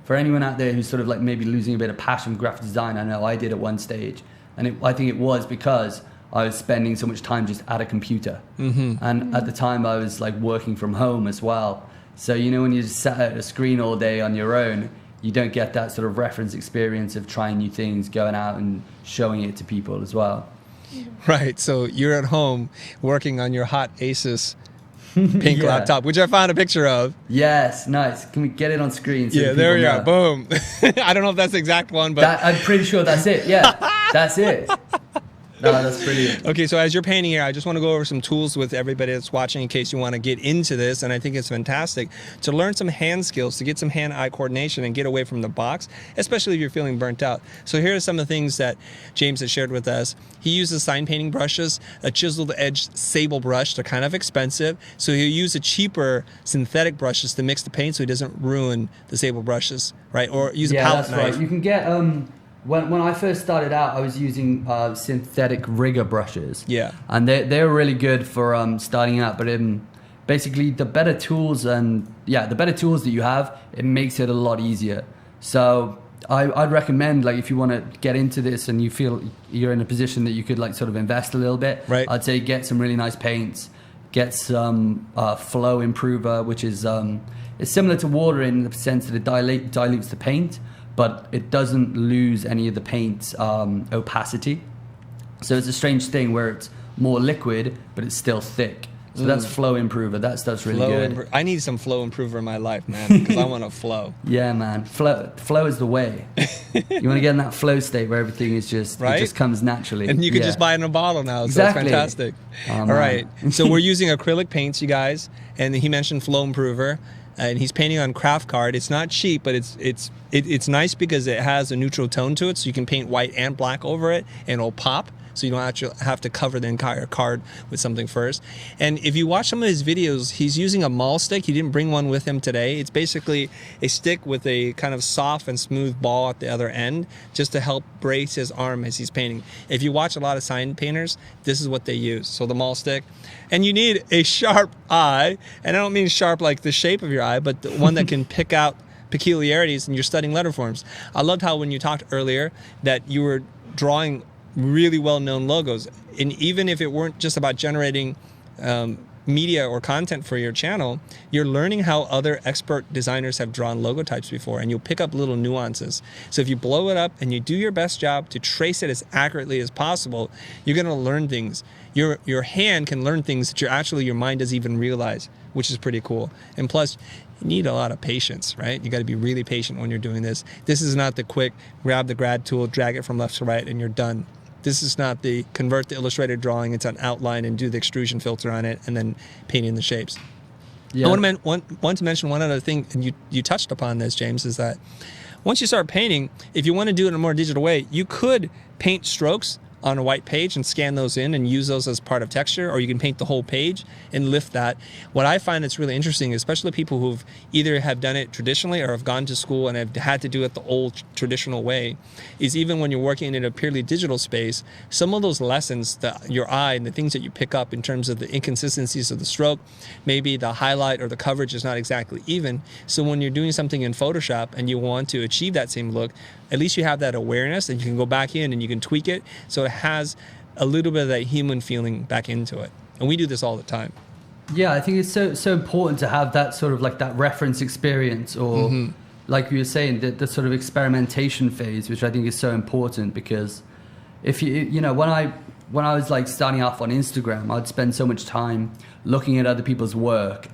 for anyone out there who's sort of like maybe losing a bit of passion for graphic design, I know I did at one stage, and I think it was because I was spending so much time just at a computer. And at the time I was like working from home as well. So, you know, when you just sat at a screen all day on your own, you don't get that sort of reference experience of trying new things, going out and showing it to people as well. Right. So you're at home working on your hot Asus pink Yeah. laptop, which I found a picture of. Yes, nice. Can we get it on screen? So Yeah, people there we know? are. Boom. I don't know if that's the exact one, but I'm pretty sure that's it. Yeah, that's it. No, that's brilliant. Okay, so as you're painting here, I just want to go over some tools with everybody that's watching in case you want to get into this. And I think it's fantastic to learn some hand skills, to get some hand-eye coordination and get away from the box, especially if you're feeling burnt out. So here are some of the things that James has shared with us. He uses sign painting brushes, a chiseled edge sable brush. They're kind of expensive. So he'll use a cheaper synthetic brushes to mix the paint so he doesn't ruin the sable brushes, right? Or use a palette that's knife. right. You can get when I first started out, I was using synthetic rigger brushes. Yeah. And they're really good for starting out. But basically, the better tools the better tools that you have, it makes it a lot easier. So I'd recommend, like, if you want to get into this and you feel you're in a position that you could like sort of invest a little bit, right. I'd say get some really nice paints. Get some flow improver, which is it's similar to water in the sense that it dilutes the paint, but it doesn't lose any of the paint's opacity. So it's a strange thing where it's more liquid, but it's still thick. So that's flow improver. That stuff's really good. I need some flow improver in my life, man, because I want to flow. Yeah, man. Flow is the way. You want to get in that flow state where everything is just, right? It just comes naturally. And you can just buy it in a bottle now. Exactly. So it's fantastic. All right. So we're using acrylic paints, you guys. And he mentioned flow improver. And he's painting on craft card. It's not cheap, but it's nice because it has a neutral tone to it, so you can paint white and black over it, and it'll pop. So you don't actually have to cover the entire card with something first. And if you watch some of his videos, he's using a maul stick. He didn't bring one with him today. It's basically a stick with a kind of soft and smooth ball at the other end, just to help brace his arm as he's painting. If you watch a lot of sign painters, this is what they use. So the maul stick. And you need a sharp eye. And I don't mean sharp like the shape of your eye, but the one that can pick out peculiarities, and you're studying letter forms. I loved how when you talked earlier that you were drawing really well-known logos, and even if it weren't just about generating media or content for your channel, you're learning how other expert designers have drawn logo types before, and you'll pick up little nuances. So if you blow it up and you do your best job to trace it as accurately as possible, you're going to learn things. Your hand can learn things that your mind doesn't even realize, which is pretty cool. And plus, you need a lot of patience, right? You got to be really patient when you're doing this. This is not the quick grab the grad tool, drag it from left to right, and you're done. This is not the convert the Illustrator drawing into an outline and do the extrusion filter on it and then paint in the shapes. Yeah. I want to mention one other thing, and you touched upon this, James, is that once you start painting, if you want to do it in a more digital way, you could paint strokes on a white page and scan those in and use those as part of texture, or you can paint the whole page and lift that. What I find that's really interesting, especially people who've either have done it traditionally or have gone to school and have had to do it the old traditional way, is even when you're working in a purely digital space, some of those lessons, your eye and the things that you pick up in terms of the inconsistencies of the stroke, maybe the highlight or the coverage is not exactly even. So when you're doing something in Photoshop and you want to achieve that same look, at least you have that awareness and you can go back in and you can tweak it so it has a little bit of that human feeling back into it. And we do this all the time. Yeah, I think it's so important to have that sort of like that reference experience, or like you were saying, the sort of experimentation phase, which I think is so important, because if you know, when I was like starting off on Instagram, I'd spend so much time looking at other people's work,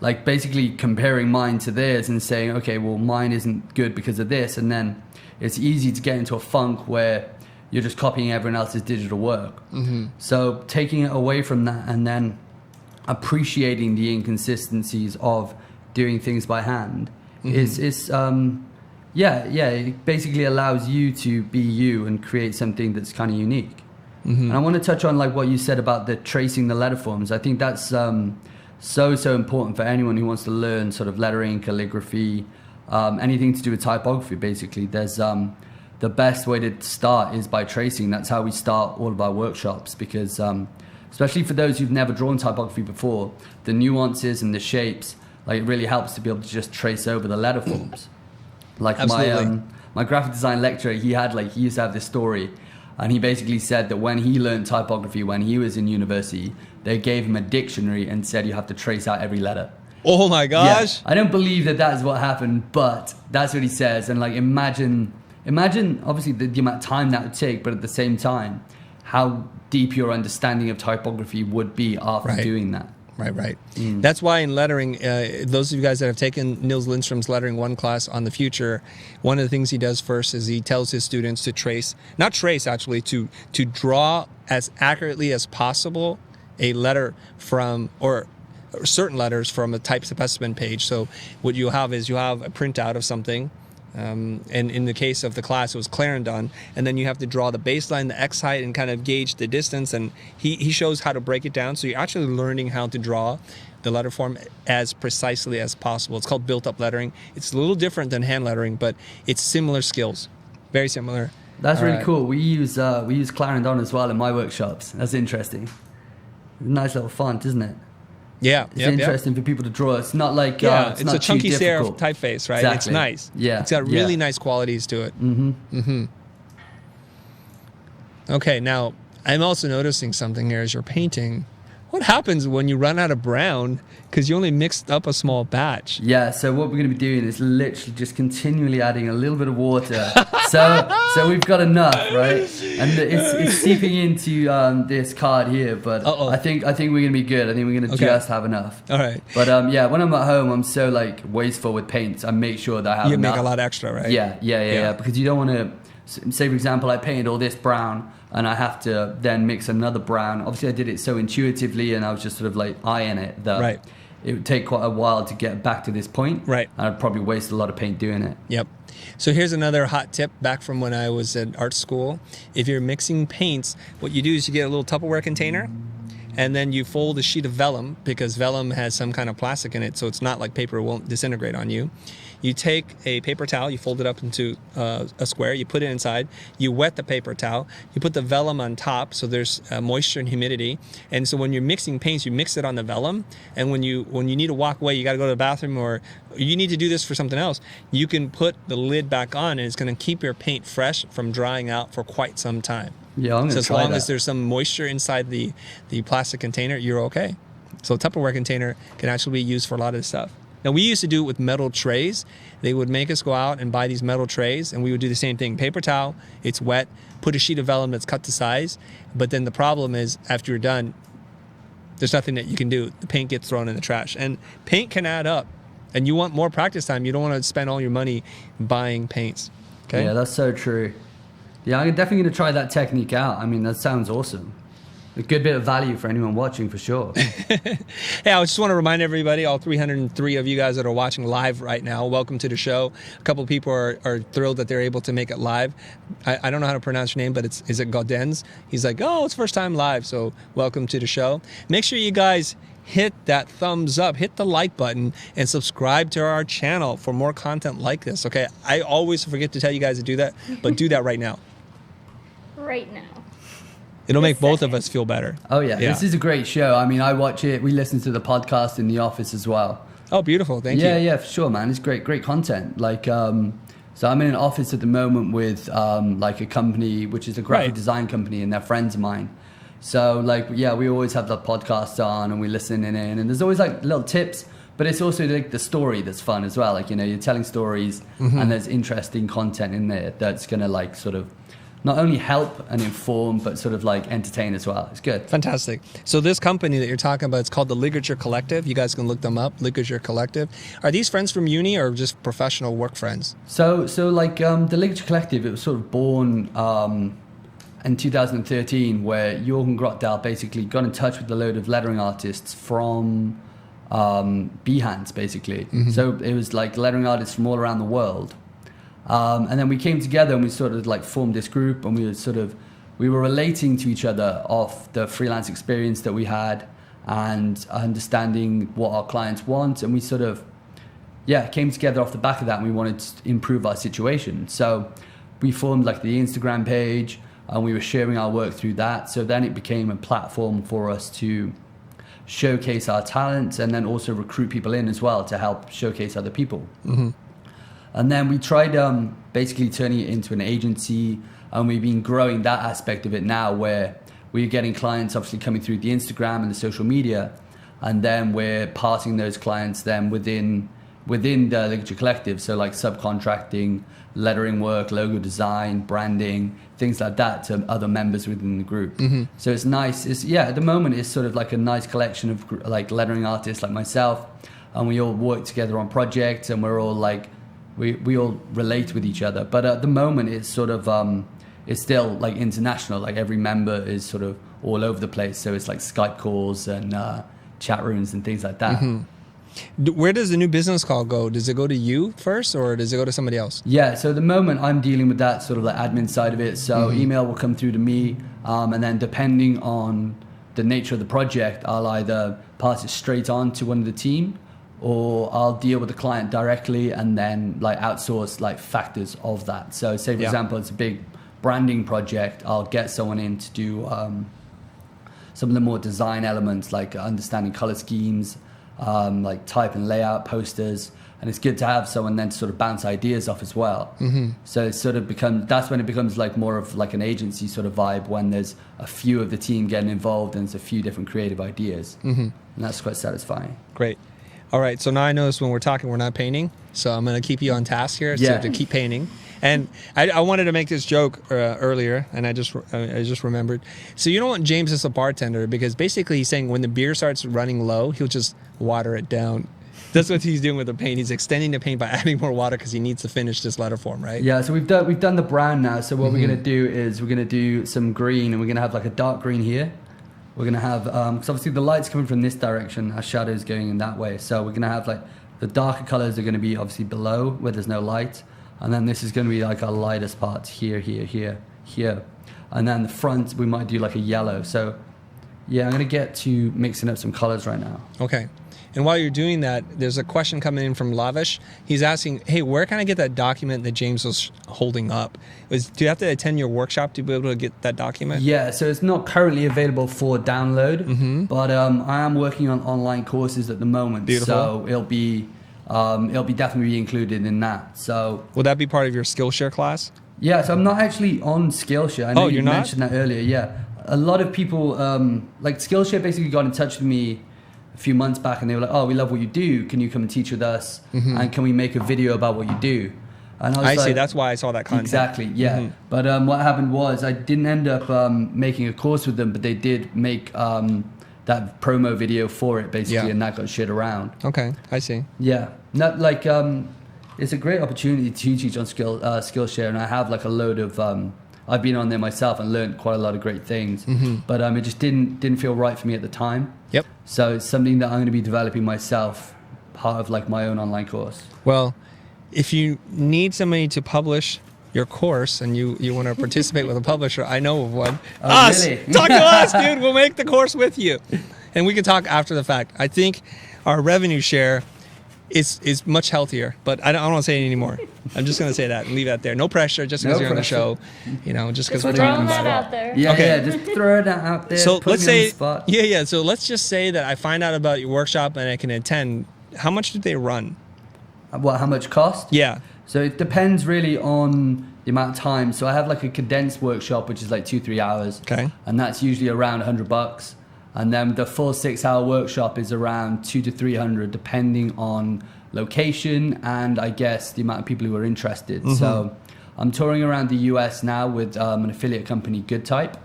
like basically comparing mine to theirs and saying, okay, well, mine isn't good because of this. And then it's easy to get into a funk where you're just copying everyone else's digital work. So taking it away from that and then appreciating the inconsistencies of doing things by hand is it basically allows you to be you and create something that's kind of unique. And I want to touch on like what you said about the tracing the letter forms. I think that's so important for anyone who wants to learn sort of lettering, calligraphy, anything to do with typography. Basically, there's the best way to start is by tracing. That's how we start all of our workshops, because especially for those who've never drawn typography before, the nuances and the shapes, like, it really helps to be able to just trace over the letter forms. Like my graphic design lecturer, he used to have this story, and he basically said that when he learned typography when he was in university, they gave him a dictionary and said you have to trace out every letter. Oh my gosh. Yeah, I don't believe that is what happened, but that's what he says. And like, imagine obviously the amount of time that would take, but at the same time, how deep your understanding of typography would be after doing that. Right. That's why in lettering, those of you guys that have taken Nils Lindstrom's Lettering 1 class on the future, one of the things he does first is he tells his students to to draw as accurately as possible a letter from, or certain letters from a type specimen page. So what you have is you have a printout of something. And in the case of the class, it was Clarendon, and then you have to draw the baseline, the X height, and kind of gauge the distance. And he shows how to break it down. So you're actually learning how to draw the letter form as precisely as possible. It's called built-up lettering. It's a little different than hand lettering, but it's similar skills, very similar. That's really cool. We use Clarendon as well in my workshops. That's interesting. Nice little font, isn't it? Yeah, it's interesting for people to draw. It's not like it's not a chunky too serif difficult. typeface, right? Exactly. It's nice. Yeah, it's got really nice qualities to it. Okay, now I'm also noticing something here as you're painting. What happens when you run out of brown because you only mixed up a small batch? Yeah, so what we're going to be doing is literally just continually adding a little bit of water. so we've got enough, right? And it's seeping into this card here, but I think we're going to be good. I think we're going to just have enough. All right. But when I'm at home, I'm so like wasteful with paints. I make sure that I have enough. You make a lot extra, right? Yeah. Because you don't want to, say for example, I painted all this brown, and I have to then mix another brown. Obviously, I did it so intuitively, and I was just sort of like eyeing it that it would take quite a while to get back to this point. Right. And I'd probably waste a lot of paint doing it. Yep. So here's another hot tip back from when I was at art school. If you're mixing paints, what you do is you get a little Tupperware container, and then you fold a sheet of vellum, because vellum has some kind of plastic in it, so it's not like paper won't disintegrate on you. You take a paper towel, you fold it up into a square, you put it inside, you wet the paper towel, you put the vellum on top, so there's moisture and humidity. And so when you're mixing paints, you mix it on the vellum, and when you need to walk away, you got to go to the bathroom, or you need to do this for something else, you can put the lid back on, and it's going to keep your paint fresh from drying out for quite some time. Yeah, I'm going to try that. So as long as there's some moisture inside the plastic container, you're okay. So a Tupperware container can actually be used for a lot of this stuff. Now, we used to do it with metal trays. They would make us go out and buy these metal trays, and we would do the same thing. Paper towel, it's wet, put a sheet of vellum that's cut to size, but then the problem is, after you're done, there's nothing that you can do. The paint gets thrown in the trash. And paint can add up, and you want more practice time. You don't want to spend all your money buying paints. Okay? Yeah, that's so true. Yeah, I'm definitely going to try that technique out. I mean, that sounds awesome. A good bit of value for anyone watching, for sure. Hey, I just want to remind everybody, all 303 of you guys that are watching live right now, welcome to the show. A couple of people are thrilled that they're able to make it live. I don't know how to pronounce your name, but is it Gaudens? He's like, it's first time live, so welcome to the show. Make sure you guys hit that thumbs up, hit the like button, and subscribe to our channel for more content like this, okay? I always forget to tell you guys to do that, but do that right now. Right now. It'll make both of us feel better. Oh, yeah. This is a great show. I mean, I watch it. We listen to the podcast in the office as well. Oh, beautiful. Thank you. Yeah, for sure, man. It's great content. Like, so I'm in an office at the moment with like a company, which is a graphic design company, and they're friends of mine. So, like, we always have the podcast on, and we listen in, and there's always like little tips, but it's also like the story that's fun as well. Like, you're telling stories, and there's interesting content in there that's going to like sort of not only help and inform, but sort of like entertain as well. It's good. Fantastic. So this company that you're talking about, it's called the Ligature Collective. You guys can look them up, Ligature Collective. Are these friends from uni or just professional work friends? So like the Ligature Collective, it was sort of born in 2013, where Jorgen Grotdahl basically got in touch with a load of lettering artists from Behance, basically. So it was like lettering artists from all around the world. And then we came together and we sort of like formed this group, and we were relating to each other off the freelance experience that we had and understanding what our clients want. And we sort of, came together off the back of that, and we wanted to improve our situation. So we formed like the Instagram page, and we were sharing our work through that. So then it became a platform for us to showcase our talents, and then also recruit people in as well to help showcase other people. And then we tried basically turning it into an agency, and we've been growing that aspect of it now, where we're getting clients obviously coming through the Instagram and the social media, and then we're passing those clients then within within the Ligature Collective. So like subcontracting, lettering work, logo design, branding, things like that to other members within the group. So it's nice. At the moment it's sort of like a nice collection of like lettering artists like myself, and we all work together on projects, and we're all like, we all relate with each other. But at the moment it's sort of, it's still like international. Like every member is sort of all over the place. So it's like Skype calls and chat rooms and things like that. Where does the new business call go? Does it go to you first, or does it go to somebody else? Yeah, so at the moment I'm dealing with that sort of like admin side of it. So email will come through to me, and then depending on the nature of the project, I'll either pass it straight on to one of the team, or I'll deal with the client directly and then like outsource like factors of that. So say for example, it's a big branding project, I'll get someone in to do some of the more design elements, like understanding color schemes, like type and layout, posters, and it's good to have someone then to sort of bounce ideas off as well. So it's sort of that's when it becomes like more of like an agency sort of vibe, when there's a few of the team getting involved and there's a few different creative ideas, and that's quite satisfying. Great. All right, so now I notice when we're talking, we're not painting, so I'm going to keep you on task here to keep painting. And I wanted to make this joke earlier, and I just remembered. So you don't want James as a bartender, because basically he's saying when the beer starts running low, he'll just water it down. That's what he's doing with the paint. He's extending the paint by adding more water because he needs to finish this letter form, right? Yeah, so we've done the brown now. So what we're going to do is we're going to do some green, and we're going to have like a dark green here. We're going to have, because obviously the light's coming from this direction, our shadow's going in that way. So we're going to have like the darker colors are going to be obviously below where there's no light. And then this is going to be like our lightest parts here, here, here, here. And then the front, we might do like a yellow. So yeah, I'm going to get to mixing up some colors right now. Okay. And while you're doing that, there's a question coming in from Lavish. He's asking, hey, where can I get that document that James was holding up? Do you have to attend your workshop to be able to get that document? Yeah, so it's not currently available for download, but I am working on online courses at the moment. Beautiful. So it'll be definitely included in that. So will that be part of your Skillshare class? Yeah, so I'm not actually on Skillshare. I know you mentioned that earlier. Yeah, a lot of people like Skillshare basically got in touch with me a few months back, and they were like, "Oh, we love what you do. Can you come and teach with us? And can we make a video about what you do?" And I see. That's why I saw that content. Exactly. Yeah. But what happened was I didn't end up making a course with them, but they did make that promo video for it basically, and that got shared around. Okay, I see. Yeah. Not like it's a great opportunity to teach on Skillshare, and I have like a load of. I've been on there myself and learned quite a lot of great things, but it just didn't feel right for me at the time. Yep. So it's something that I'm going to be developing myself, part of like my own online course. Well, if you need somebody to publish your course and you want to participate with a publisher, I know of one. Us! Really? Talk to us, dude. We'll make the course with you. And we can talk after the fact. I think our revenue share is much healthier, but I don't want to say it anymore. I'm just going to say that and leave that there. No pressure, just because you're on the show. Just because we're talking about throwing that it. out there. Yeah, just throw it out there. So let's say, spot. So let's just say that I find out about your workshop and I can attend. How much do they run? What? How much cost? Yeah. So it depends really on the amount of time. So I have like a condensed workshop, which is like 2-3 hours. Okay. And that's usually around $100. And then the full 6-hour workshop is around $200 to $300, depending on location and I guess the amount of people who are interested. So I'm touring around the US now with an affiliate company, GoodType.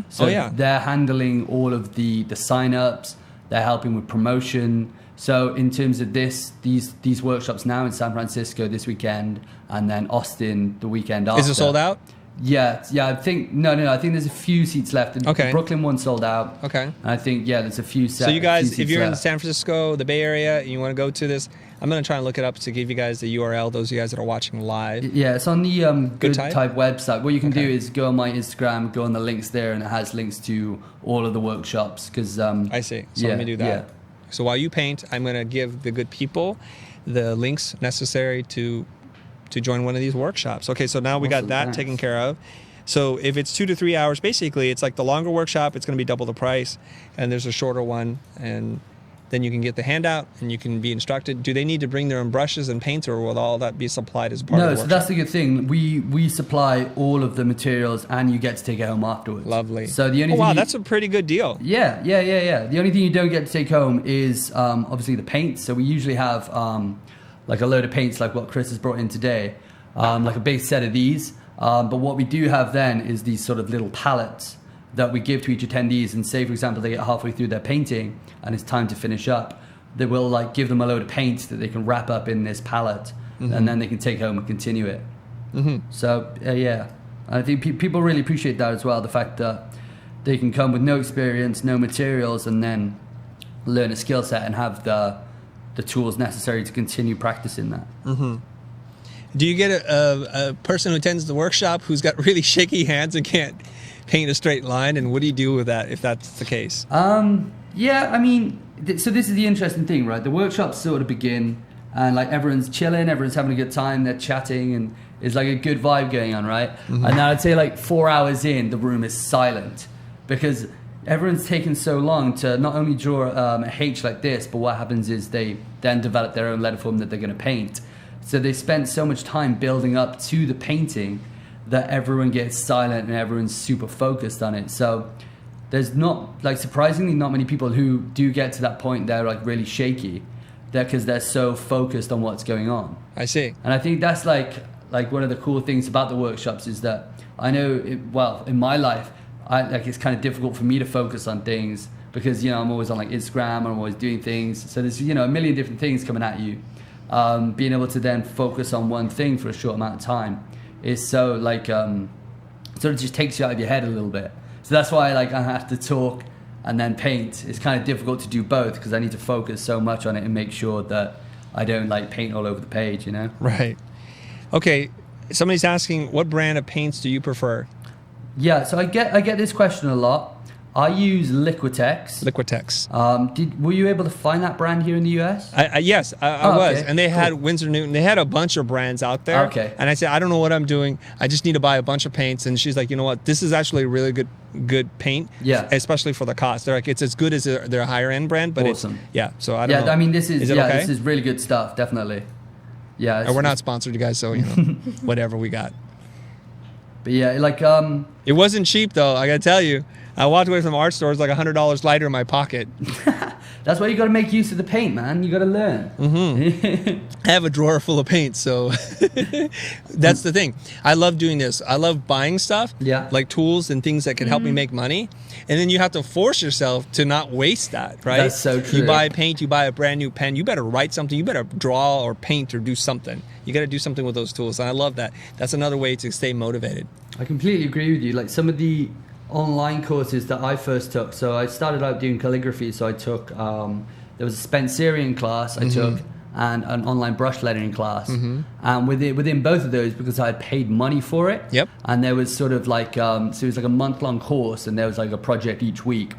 So they're handling all of the sign-ups. They're helping with promotion. So in terms of these workshops now in San Francisco this weekend, and then Austin the weekend after. Is it sold out? Yeah. I think I think there's a few seats left. The Brooklyn one sold out. Okay. And I think there's a few. So you guys, if you're in San Francisco, the Bay Area, and you want to go to this, I'm gonna try and look it up to give you guys the URL. Those of you guys that are watching live. Yeah, it's on the GoodType website. What you can do is go on my Instagram, go on the links there, and it has links to all of the workshops. Because I see. So let me do that. Yeah. So while you paint, I'm gonna give the good people the links necessary to join one of these workshops. Okay, so now we got that taken care of. So if it's 2 to 3 hours, basically it's like the longer workshop, it's going to be double the price, and there's a shorter one, and then you can get the handout and you can be instructed. Do they need to bring their own brushes and paints, or will all that be supplied as part of the workshop? No, so that's the good thing. We supply all of the materials, and you get to take it home afterwards. Lovely. So the only that's a pretty good deal. Yeah. The only thing you don't get to take home is obviously the paint. So we usually have like a load of paints like what Chris has brought in today, like a big set of these. But what we do have then is these sort of little palettes that we give to each attendees, and say, for example, they get halfway through their painting and it's time to finish up, they will like give them a load of paint that they can wrap up in this palette, and then they can take home and continue it. So yeah, I think people really appreciate that as well, the fact that they can come with no experience, no materials, and then learn a skill set and have the tools necessary to continue practicing that. Do you get a person who attends the workshop who's got really shaky hands and can't paint a straight line? And what do you do with that if that's the case? Yeah, I mean, so this is the interesting thing, right? The workshops sort of begin and like everyone's chilling, everyone's having a good time, they're chatting, and it's like a good vibe going on, right? And then I'd say like 4 hours in, the room is silent because everyone's taken so long to not only draw a H like this, but what happens is they then develop their own letter form that they're going to paint. So they spent so much time building up to the painting that everyone gets silent and everyone's super focused on it. So there's not, like, surprisingly not many people who do get to that point they're like really shaky, because they're so focused on what's going on. I see. And I think that's like one of the cool things about the workshops is that I know, in my life, it's kind of difficult for me to focus on things because, I'm always on like Instagram and I'm always doing things. So there's, a million different things coming at you. Being able to then focus on one thing for a short amount of time is so like, sort of just takes you out of your head a little bit. So that's why I have to talk and then paint. It's kind of difficult to do both because I need to focus so much on it and make sure that I don't like paint all over the page, Right. Okay. Somebody's asking, what brand of paints do you prefer? Yeah, so I get this question a lot. I use Liquitex. Liquitex. Were you able to find that brand here in the US? Yes, I was. Okay. And they had Winsor Newton. They had a bunch of brands out there. Okay. And I said, I don't know what I'm doing. I just need to buy a bunch of paints. And she's like, you know what? This is actually a really good paint. Yeah. Especially for the cost. They're like, it's as good as their higher end brand, but awesome. So I don't know. I mean, this is it okay? This is really good stuff, definitely. Yeah. And we're not sponsored, you guys, so whatever we got. But yeah, it wasn't cheap though, I gotta tell you. I walked away from art stores like $100 lighter in my pocket. That's why you got to make use of the paint, man. You got to learn. I have a drawer full of paint, so that's the thing. I love doing this. I love buying stuff, like tools and things that can help me make money. And then you have to force yourself to not waste that, right? That's so true. You buy paint, you buy a brand new pen, you better write something, you better draw or paint or do something. You got to do something with those tools, and I love that. That's another way to stay motivated. I completely agree with you. Like some of the online courses that I first took. So I started out doing calligraphy. So I took, there was a Spencerian class I took and an online brush lettering class. And within both of those, because I had paid money for it. Yep. And there was sort of like, so it was like a month-long course and there was like a project each week.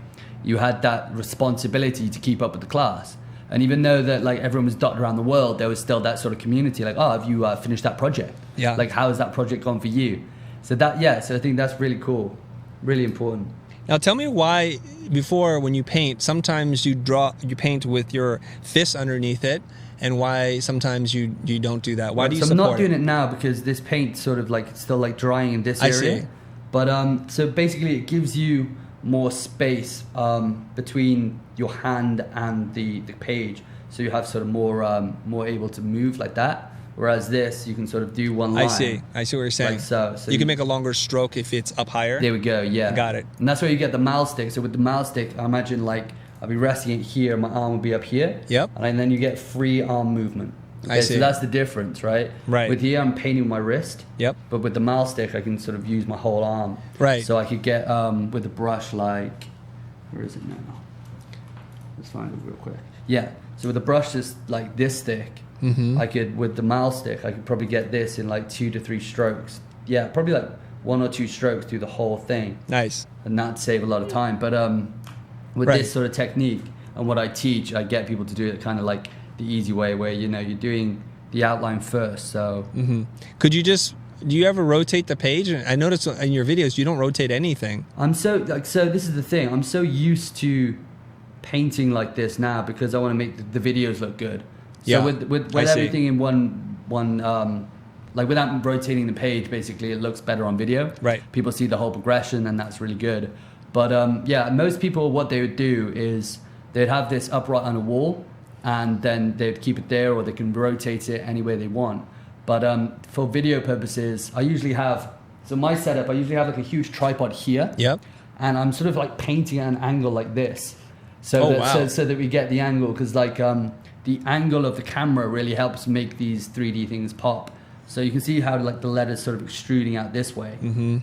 You had that responsibility to keep up with the class. And even though that like everyone was dotted around the world, there was still that sort of community. Like, oh, have you finished that project? Yeah. Like, how has that project gone for you? So so I think that's really cool. Really important. Now tell me why before when you paint, sometimes you paint with your fist underneath it, and why sometimes you don't do that. Why do you support it? I'm not doing it now because this paint sort of like it's still like drying in this area. I see. But so basically it gives you more space between your hand and the page, so you have sort of more able to move like that. Whereas this, you can sort of do one line. I see what you're saying. Like so you can make a longer stroke if it's up higher. There we go, yeah. Got it. And that's where you get the mal stick. So with the mal stick, I imagine like I'll be resting it here, my arm will be up here. Yep. And then you get free arm movement. Okay, I see. So that's the difference, right? Right. With here, I'm painting with my wrist. Yep. But with the mal stick, I can sort of use my whole arm. Right. So I could get with the brush like, where is it now? Let's find it real quick. Yeah. So with the brush just like this thick, I could, with the mal stick, I could probably get this in like 2 to 3 strokes. Yeah, probably like 1 or 2 strokes through the whole thing. Nice. And that'd save a lot of time. But with this sort of technique and what I teach, I get people to do it kind of like the easy way where, you're doing the outline first. So Could you do you ever rotate the page? I noticed in your videos you don't rotate anything. so this is the thing. I'm so used to painting like this now because I want to make the videos look good. So with everything in one like without rotating the page, basically it looks better on video. Right. People see the whole progression and that's really good. But most people, what they would do is they'd have this upright on a wall and then they'd keep it there, or they can rotate it any way they want. But for video purposes, I usually have, so my setup, I usually have like a huge tripod here. Yep. And I'm sort of like painting at an angle like this. So, Oh, that, wow. so that we get the angle, because like the angle of the camera really helps make these 3D things pop. So you can see how like the letter's sort of extruding out this way. Mm-hmm.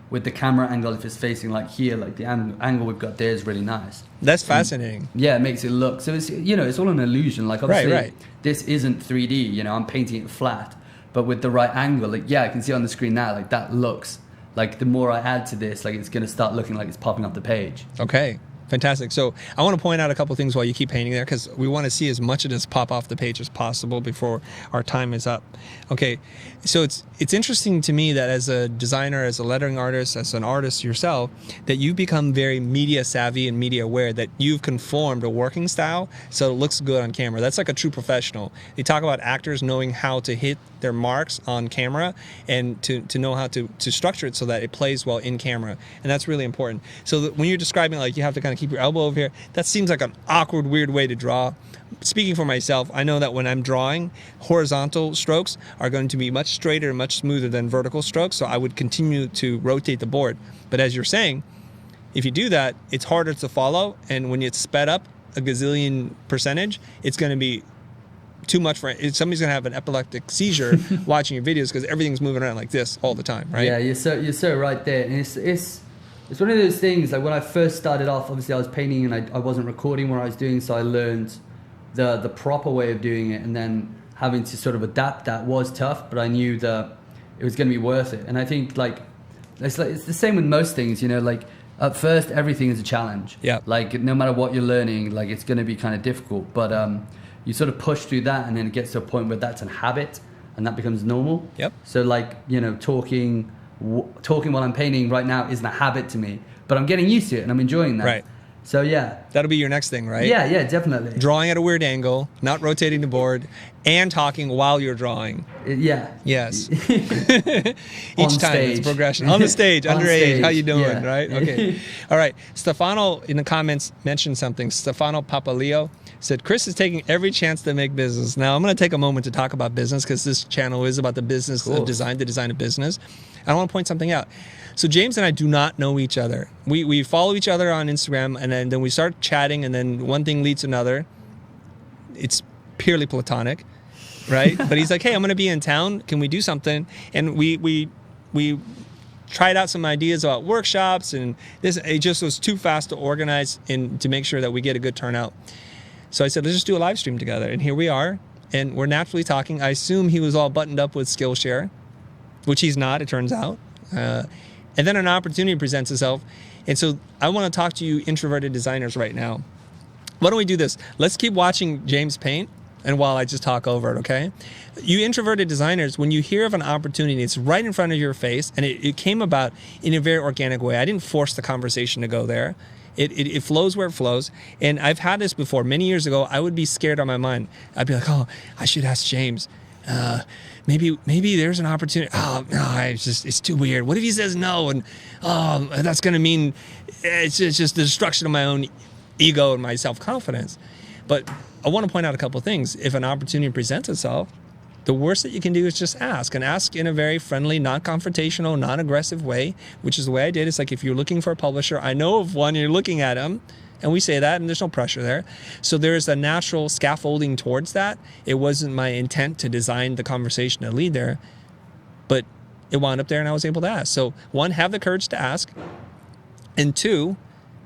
With the camera angle, if it's facing like here, like the angle we've got there is really nice. That's fascinating. Yeah, it makes it look, so it's, you know, it's all an illusion. Like obviously Right. this isn't 3D, you know, I'm painting it flat, but with the right angle, like, yeah, I can see on the screen now, like that looks like the more I add to this, like it's going to start looking like it's popping up the page. Okay. Fantastic. So I want to point out a couple things while you keep painting there, because we want to see as much of this pop off the page as possible before our time is up. Okay. So it's interesting to me that as a designer, as a lettering artist, as an artist yourself, that you've become very media savvy and media aware, that you've conformed a working style so it looks good on camera. That's like a true professional. They talk about actors knowing how to hit their marks on camera and to know how to structure it so that it plays well in camera. And that's really important. So that when you're describing, like, you have to kind of keep your elbow over here, that seems like an awkward, weird way to draw. Speaking for myself, I know that when I'm drawing, horizontal strokes are going to be much straighter and much smoother than vertical strokes, so I would continue to rotate the board. But as you're saying, if you do that, it's harder to follow, and when it's sped up a gazillion percentage, it's going to be too much for it. Somebody's going to have an epileptic seizure watching your videos because everything's moving around like this all the time, right? Yeah, you're so right there. And it's one of those things, like when I first started off, obviously I was painting and I wasn't recording what I was doing, so I learned the proper way of doing it, and then having to sort of adapt that was tough, but I knew that it was going to be worth it. And I think like it's the same with most things, you know, like at first everything is a challenge. Yeah. Like no matter what you're learning, like it's going to be kind of difficult, but you sort of push through that, and then it gets to a point where that's a habit and that becomes normal. Yep. So like, you know, talking while I'm painting right now isn't a habit to me, but I'm getting used to it and I'm enjoying that. Right. So yeah. That'll be your next thing, right? Yeah, definitely. Drawing at a weird angle, not rotating the board, and talking while you're drawing. Yeah. Yes. On Each time stage. it's progression. On the stage, On underage. stage, How you doing? yeah. Right? Okay. All right. Stefano in the comments mentioned something. Stefano Papaleo said, Chris is taking every chance to make business. Now, I'm going to take a moment to talk about business, because this channel is about the business of design, the design of business. I want to point something out. So James and I do not know each other. We follow each other on Instagram, and then we start chatting, and then one thing leads to another. It's purely platonic, right? But he's like, hey, I'm going to be in town. Can we do something? And we tried out some ideas about workshops, and it just was too fast to organize and to make sure that we get a good turnout. So I said, let's just do a live stream together. And here we are, and we're naturally talking. I assume he was all buttoned up with Skillshare, which he's not, it turns out. And then an opportunity presents itself. And so I want to talk to you introverted designers right now. Why don't we do this? Let's keep watching James paint, and while I just talk over it, okay? You introverted designers, when you hear of an opportunity, it's right in front of your face, and it came about in a very organic way. I didn't force the conversation to go there. It flows where it flows. And I've had this before. Many years ago, I would be scared on my mind. I'd be like, oh, I should ask James. Maybe there's an opportunity. Oh, no, it's too weird. What if he says no? And that's going to mean it's just the destruction of my own ego and my self-confidence. But I want to point out a couple of things. If an opportunity presents itself, the worst that you can do is just ask, and ask in a very friendly, non-confrontational, non-aggressive way, which is the way I did. It's like, if you're looking for a publisher, I know of one, you're looking at them. And we say that, and there's no pressure there. So there's a natural scaffolding towards that. It wasn't my intent to design the conversation to lead there, but it wound up there, and I was able to ask. So one, have the courage to ask. And two,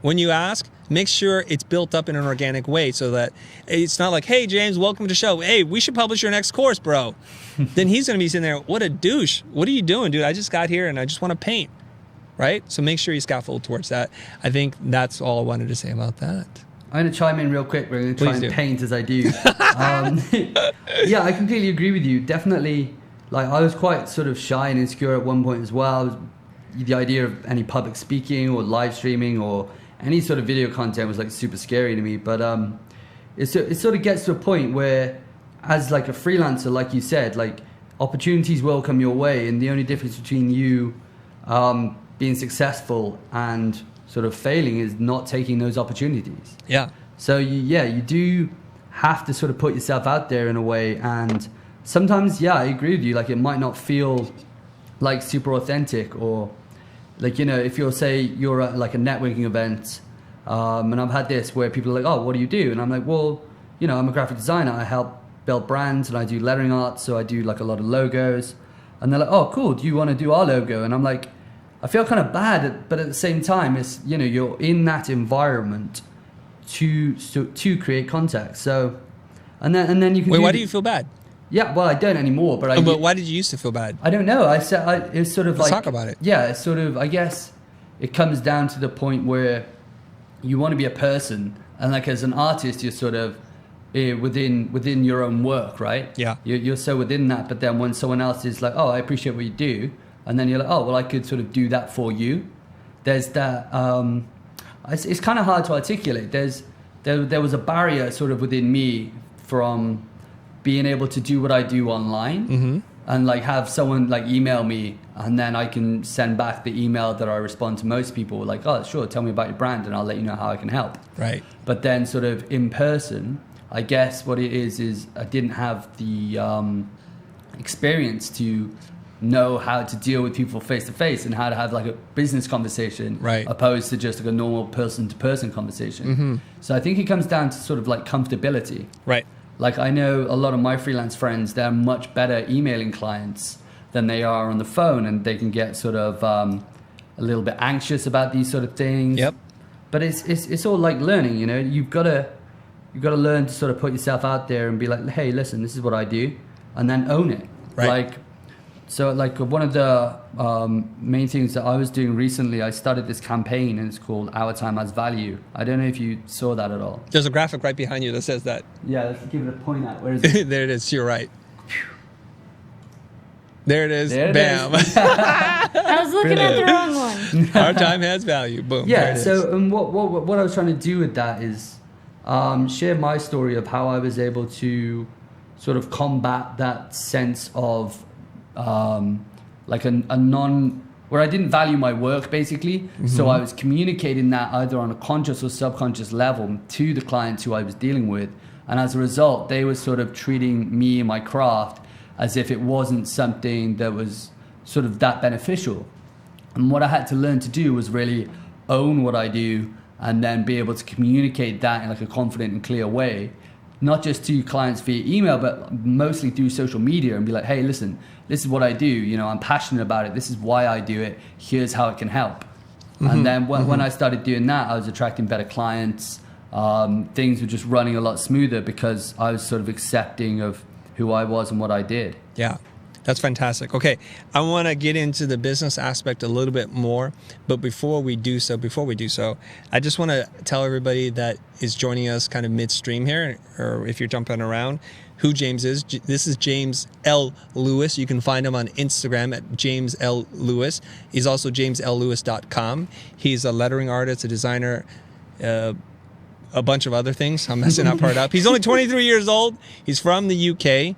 when you ask, make sure it's built up in an organic way, so that it's not like, hey, James, welcome to the show. Hey, we should publish your next course, bro. Then he's going to be sitting there, what a douche. What are you doing, dude? I just got here, and I just want to paint. Right? So make sure you scaffold towards that. I think that's all I wanted to say about that. I'm going to chime in real quick. We're going to try Please and do. paint as I do. Yeah, I completely agree with you. Definitely, like, I was quite sort of shy and insecure at one point as well. The idea of any public speaking or live streaming or any sort of video content was like super scary to me. But it sort of gets to a point where, as like a freelancer, like you said, like opportunities will come your way, and the only difference between you being successful and sort of failing is not taking those opportunities. Yeah. So you do have to sort of put yourself out there in a way. And sometimes, yeah, I agree with you. Like, it might not feel like super authentic, or like, you know, if you're at like a networking event, and I've had this where people are like, oh, what do you do? And I'm like, well, you know, I'm a graphic designer. I help build brands, and I do lettering art. So I do like a lot of logos. And they're like, oh, cool. Do you want to do our logo? And I'm like, I feel kind of bad, but at the same time, it's, you know, you're in that environment to create context. So, and then you can. Wait, why do you feel bad? Yeah, well, I don't anymore, but But why did you used to feel bad? I don't know. It's sort of Let's like, talk about it. Yeah, it's sort of, I guess it comes down to the point where you want to be a person, and like as an artist, you're sort of within your own work, right? Yeah. You're so within that, but then when someone else is like, oh, I appreciate what you do, and then you're like, oh, well, I could sort of do that for you. There's that. It's kind of hard to articulate. There was a barrier sort of within me from being able to do what I do online, and like have someone like email me, and then I can send back the email that I respond to most people, like, oh, sure, tell me about your brand, and I'll let you know how I can help. Right. But then sort of in person, I guess what it is I didn't have the experience to know how to deal with people face to face and how to have like a business conversation, right, opposed to just like a normal person to person conversation. So I think it comes down to sort of like comfortability. Right. Like, I know a lot of my freelance friends, they're much better emailing clients than they are on the phone, and they can get sort of a little bit anxious about these sort of things. Yep. But it's all like learning, you know. You've got to learn to sort of put yourself out there and be like, hey, listen, this is what I do, and then own it. Right. Like, so like one of the main things that I was doing recently, I started this campaign, and it's called Our Time Has Value. I don't know if you saw that at all. There's a graphic right behind you that says that. Yeah, let's give it a point out. Where is it? There it is. To your right. There it is. There it Bam. I was looking at the wrong one. Our time has value. Boom. Yeah. There it is. So what I was trying to do with that is share my story of how I was able to sort of combat that sense of like a non, where I didn't value my work, basically. So I was communicating that either on a conscious or subconscious level to the clients who I was dealing with, and as a result, they were sort of treating me and my craft as if it wasn't something that was sort of that beneficial. And what I had to learn to do was really own what I do, and then be able to communicate that in like a confident and clear way, not just to clients via email, but mostly through social media, and be like, hey, listen, this is what I do. You know, I'm passionate about it. This is why I do it. Here's how it can help. And then when I started doing that, I was attracting better clients. Things were just running a lot smoother because I was sort of accepting of who I was and what I did. Yeah, that's fantastic. Okay, I want to get into the business aspect a little bit more, but before we do so, I just want to tell everybody that is joining us kind of midstream here, or if you're jumping around, who James is. This is James L. Lewis. You can find him on Instagram at James L. Lewis. He's also JamesLLewis.com. He's a lettering artist, a designer, a bunch of other things. I'm messing that part up. He's only 23 years old. He's from the UK,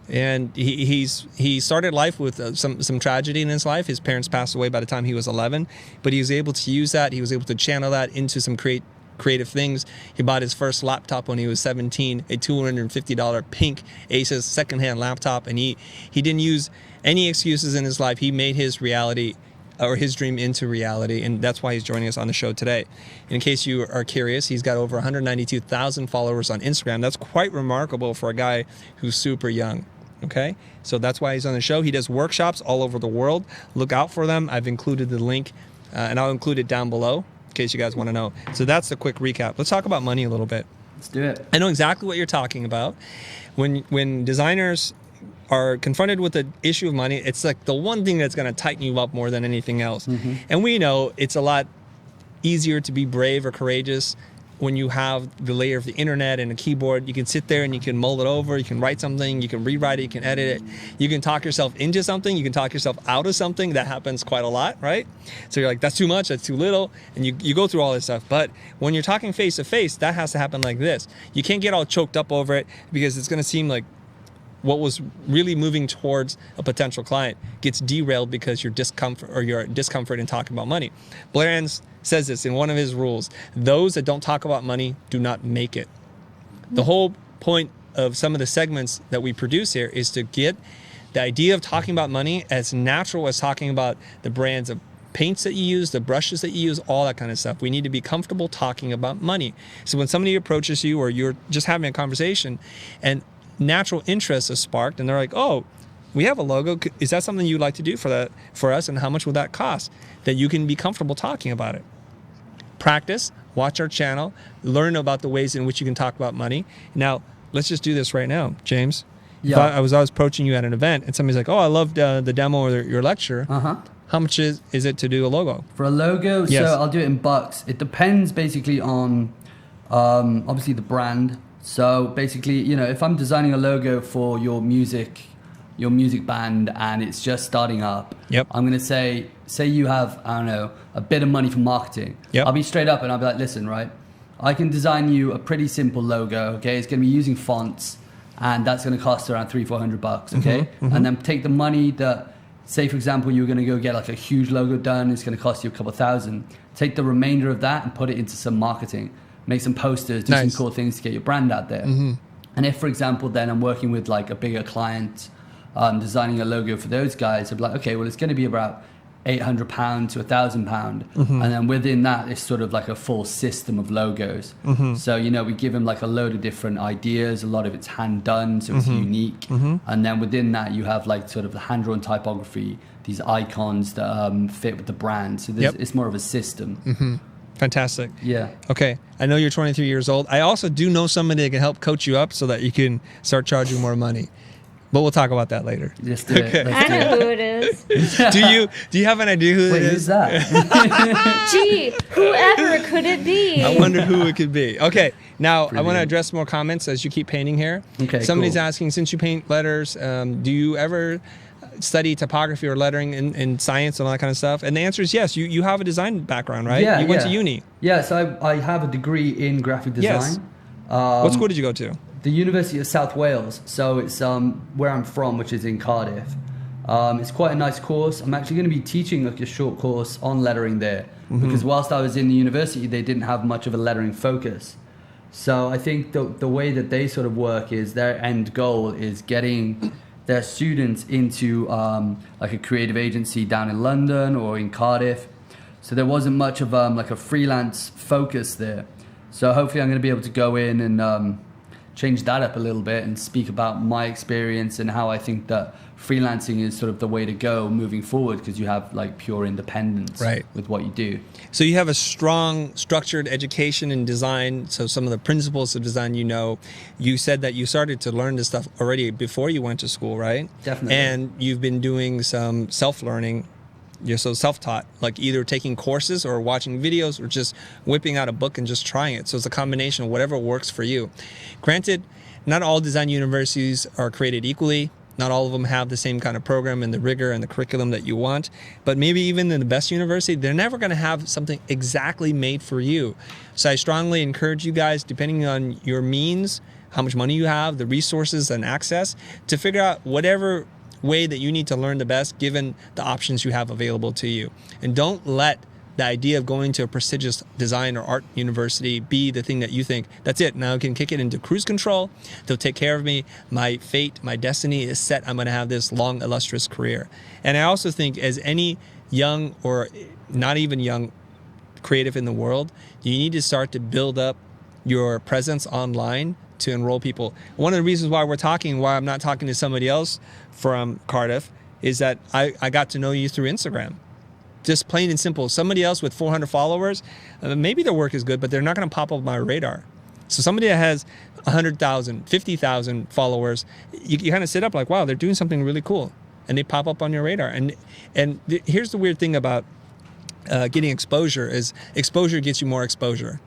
and he started life with some tragedy in his life. His parents passed away by the time he was 11, but he was able to use that. He was able to channel that into some creative things. He bought his first laptop when he was 17, a $250 pink Asus secondhand laptop, and he didn't use any excuses in his life. He made his reality, or his dream, into reality, and that's why he's joining us on the show today. In case you are curious, he's got over 192,000 followers on Instagram. That's quite remarkable for a guy who's super young. Okay, so that's why he's on the show. He does workshops all over the world. Look out for them. I've included the link, and I'll include it down below in case you guys want to know. So that's a quick recap. Let's talk about money a little bit. Let's do it. I know exactly what you're talking about. When designers are confronted with the issue of money, it's like the one thing that's going to tighten you up more than anything else. And we know it's a lot easier to be brave or courageous when you have the layer of the internet and a keyboard. You can sit there and you can mull it over, you can write something, you can rewrite it, you can edit it, you can talk yourself into something, you can talk yourself out of something. That happens quite a lot, right? So you're like, that's too much, that's too little, and you go through all this stuff. But when you're talking face to face, that has to happen like this. You can't get all choked up over it, because it's going to seem like what was really moving towards a potential client gets derailed because your discomfort in talking about money. Blair Enns says this in one of his rules: those that don't talk about money do not make it. The whole point of some of the segments that we produce here is to get the idea of talking about money as natural as talking about the brands of paints that you use, the brushes that you use, all that kind of stuff. We need to be comfortable talking about money. So when somebody approaches you or you're just having a conversation and natural interest is sparked and they're like, oh, we have a logo. Is that something you'd like to do for us? And how much would that cost? That you can be comfortable talking about it. Practice, watch our channel, learn about the ways in which you can talk about money. Now, let's just do this right now, James. Yeah. I was approaching you at an event and somebody's like, oh, I loved the demo or your lecture. Uh-huh. How much is it to do a logo? For a logo, Yes. so I'll do it in bucks. It depends basically on obviously the brand. So basically, you know, if I'm designing a logo for your music band and it's just starting up, Yep. I'm going to say you have, I don't know, a bit of money for marketing. Yep. I'll be straight up and I'll be like, listen, right, I can design you a pretty simple logo, okay? It's going to be using fonts and that's going to cost around $300-400, okay? And then take the money that, say for example, you're going to go get like a huge logo done, it's going to cost you a couple thousand. Take the remainder of that and put it into some marketing. Make some posters, do some Nice. cool things to get your brand out there. And if, for example, then I'm working with like a bigger client, designing a logo for those guys, I'd be like, okay, well, it's going to be about £800 to £1,000, and then within that is sort of like a full system of logos. So you know, we give them like a load of different ideas. A lot of it's hand done, so it's unique. And then within that, you have like sort of the hand drawn typography, these icons that fit with the brand. So Yep. it's more of a system. Fantastic. Yeah. Okay. I know you're 23 years old. I also do know somebody that can help coach you up so that you can start charging more money. But we'll talk about that later. Let's do it. Okay. Let's I do know it. who it is. Do you have an idea who Wait, it who's is? that? Gee, whoever could it be? I wonder who it could be. Okay, now I want to Brilliant. address more comments as you keep painting here. Okay, Somebody's cool. asking, since you paint letters, do you ever study typography or lettering in science and all that kind of stuff? And the answer is yes. You have a design background, right? Yeah, You went to yeah. uni. Yeah, so I have a degree in graphic design. Yes. What school did you go to? The University of South Wales. So it's where I'm from, which is in Cardiff. It's quite a nice course. I'm actually going to be teaching like a short course on lettering there, because whilst I was in the university, they didn't have much of a lettering focus. So I think the way that they sort of work is their end goal is getting their students into like a creative agency down in London or in Cardiff. So there wasn't much of like a freelance focus there. So hopefully I'm going to be able to go in and change that up a little bit and speak about my experience and how I think that freelancing is sort of the way to go moving forward, because you have like pure independence Right. with what you do. So you have a strong, structured education in design. So some of the principles of design, you said that you started to learn this stuff already before you went to school, right? Definitely. And you've been doing some self-learning. You're so self-taught, like either taking courses or watching videos or just whipping out a book and just trying it. So it's a combination of whatever works for you. Granted, not all design universities are created equally. Not all of them have the same kind of program and the rigor and the curriculum that you want. But maybe even in the best university, they're never going to have something exactly made for you. So I strongly encourage you guys, depending on your means, how much money you have, the resources and access, to figure out whatever way that you need to learn the best given the options you have available to you. And don't let the idea of going to a prestigious design or art university be the thing that you think, that's it, now I can kick it into cruise control, they'll take care of me, my fate, my destiny is set, I'm going to have this long, illustrious career. And I also think as any young or not even young creative in the world, you need to start to build up your presence online to enroll people. One of the reasons why we're talking, why I'm not talking to somebody else from Cardiff, is that I got to know you through Instagram. Just plain and simple. Somebody else with 400 followers, maybe their work is good, but they're not going to pop up on my radar. So somebody that has 100,000, 50,000 followers, you kind of sit up like, wow, they're doing something really cool. And they pop up on your radar. And here's the weird thing about getting exposure is exposure gets you more exposure.